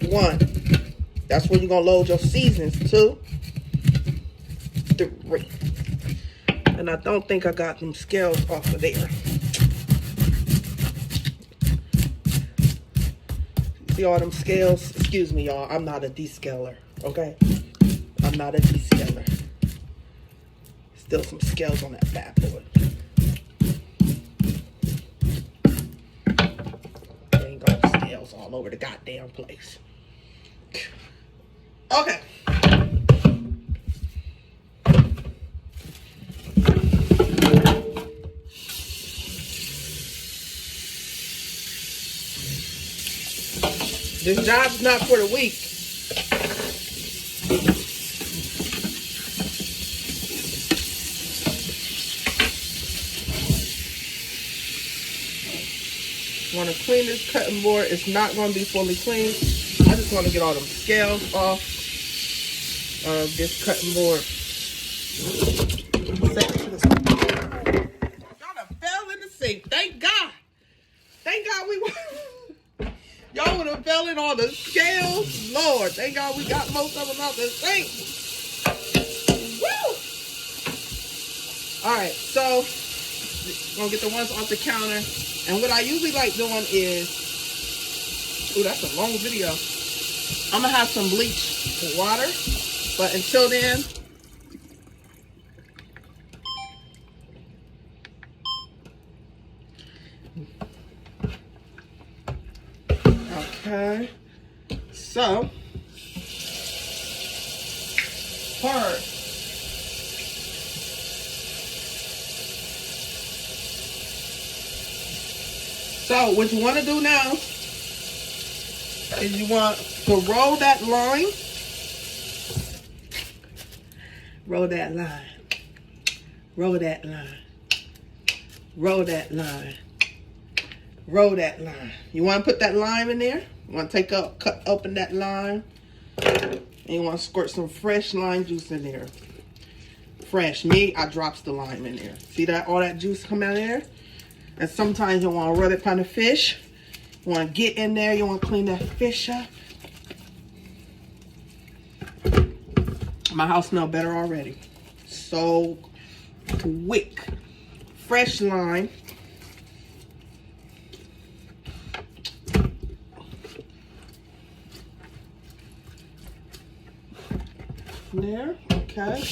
1. That's where you're going to load your seasons. 2, 3. And I don't think I got them scales off of there. See all them scales? Excuse me, y'all. I'm not a descaler. Okay? I'm not a descaler. Still some scales on that bad boy. Ain't got scales all over the goddamn place. Okay. This job's not for the weak. Want to clean this cutting board. It's not going to be fully clean. I just want to get all them scales off of this cutting board. Y'all done fell in the sink. Thank God. Thank God we y'all would have fell in all the scales. Lord, thank God we got most of them out the sink. Woo! Alright, so I'm gonna get the ones off the counter. And what I usually like doing is, ooh, that's a long video. I'm gonna have some bleach water, but until then, okay. So, first, so what you want to do now is you want to roll that line. Roll that line. Roll that line. Roll that line. Roll that line. You want to put that lime in there. You want to cut open that lime. And you want to squirt some fresh lime juice in there. Fresh. Me, I drops the lime in there. See that? All that juice come out of there? And sometimes you want to rub it on the fish. You want to get in there. You want to clean that fish up. My house smells better already. So quick. Fresh lime. There. Okay.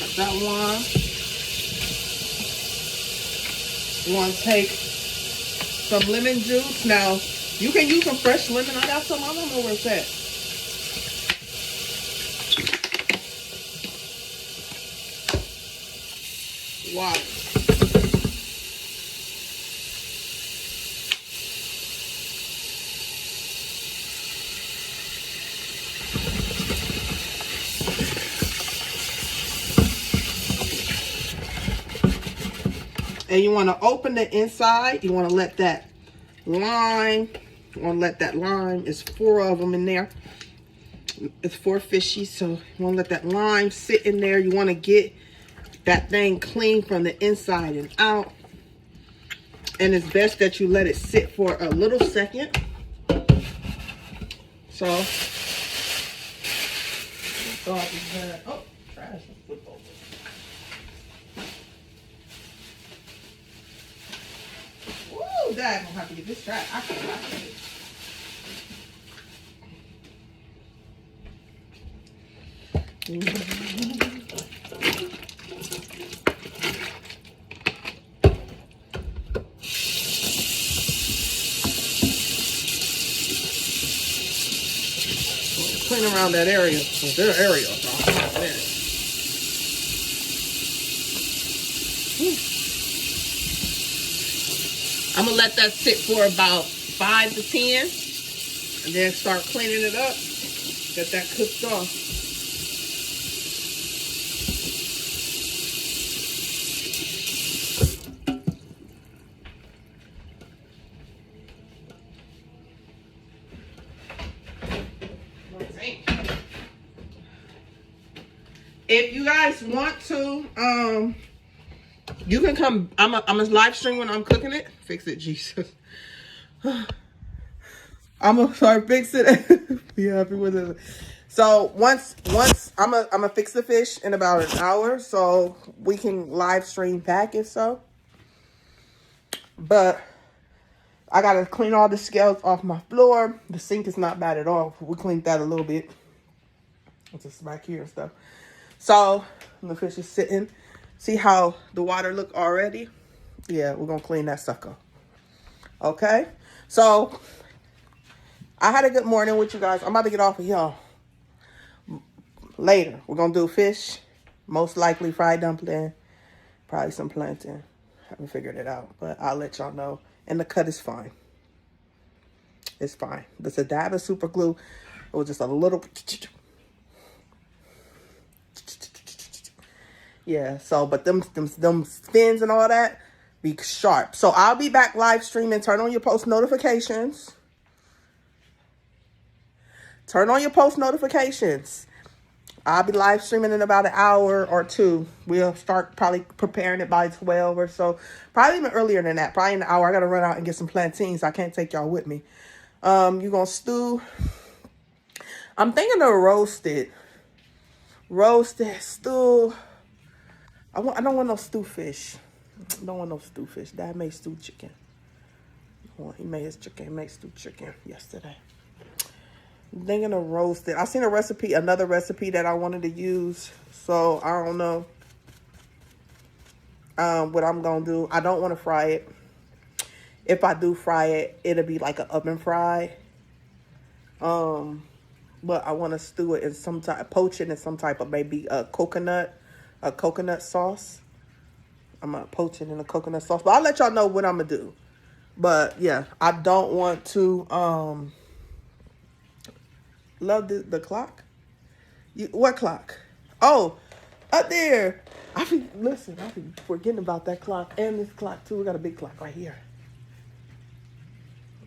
Got that one. You want to take some lemon juice. Now, you can use some fresh lemon. I got some. I don't know where it's at. Water. And you want to open the inside. You want to let that lime, it's 4 of them in there. It's 4 fishies, so you want to let that lime sit in there. You want to get that thing clean from the inside and out. And it's best that you let it sit for a little second. So, oh, trash. Flip over. Woo, Dad, I'm gonna have to get this trash. I can't get it. Clean around that area. Their area. I'm gonna let that sit for about 5 to 10, and then start cleaning it up. Get that cooked off. If you guys want to, you can come. I'm a live stream when I'm cooking it. Fix it, Jesus. I'm gonna start fixing it. Be happy with it. So once I'm gonna fix the fish in about an hour, so we can live stream back if so. But I gotta clean all the scales off my floor. The sink is not bad at all. We cleaned that a little bit. It's just back here and stuff. So the fish is sitting. See how the water look already? Yeah, we're gonna clean that sucker. Okay, so I had a good morning with you guys. I'm about to get off of y'all. Later, we're gonna do fish, most likely fried dumpling, probably some plantain. Haven't figured it out, but I'll let y'all know. And the cut is fine. It's fine. It's a dab of super glue. It was just a little. Yeah, so, but them fins and all that be sharp. So I'll be back live streaming. Turn on your post notifications. Turn on your post notifications. I'll be live streaming in about an hour or two. We'll start probably preparing it by 12 or so. Probably even earlier than that. Probably an hour. I got to run out and get some plantains. I can't take y'all with me. You're going to stew. I'm thinking of roasted stew. I don't want no stew fish. I don't want no stew fish. Dad made stew chicken. Well, he made his chicken. He made stew chicken yesterday. I'm thinking of roasted. I seen another recipe that I wanted to use. So I don't know what I'm going to do. I don't want to fry it. If I do fry it, it'll be like an oven fry. But I want to stew it in some type, poach it in some type of maybe a coconut sauce. I'm going to poach it in a coconut sauce. But I'll let y'all know what I'm going to do. But yeah, I don't want to, love the clock. What clock? Oh, up there. I be forgetting about that clock and this clock too. We got a big clock right here.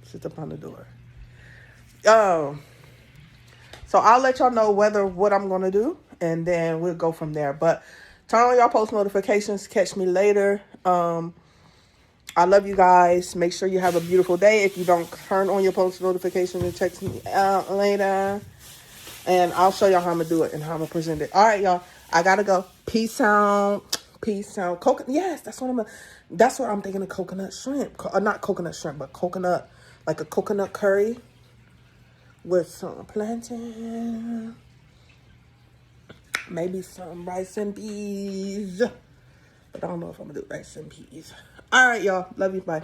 Sits up on the door. So I'll let y'all know what I'm gonna do, and then we'll go from there. But turn on y'all post notifications. Catch me later. I love you guys. Make sure you have a beautiful day. If you don't turn on your post notifications and text me out later, and I'll show y'all how I'm gonna do it and how I'm gonna present it. All right, y'all. I gotta go. Peace out. Peace out. Yes, that's what I'm thinking of. Coconut shrimp. Not coconut shrimp, but coconut, like a coconut curry with some plantain, maybe some rice and peas. But I don't know if I'm gonna do rice and peas. All right, y'all. Love you. Bye.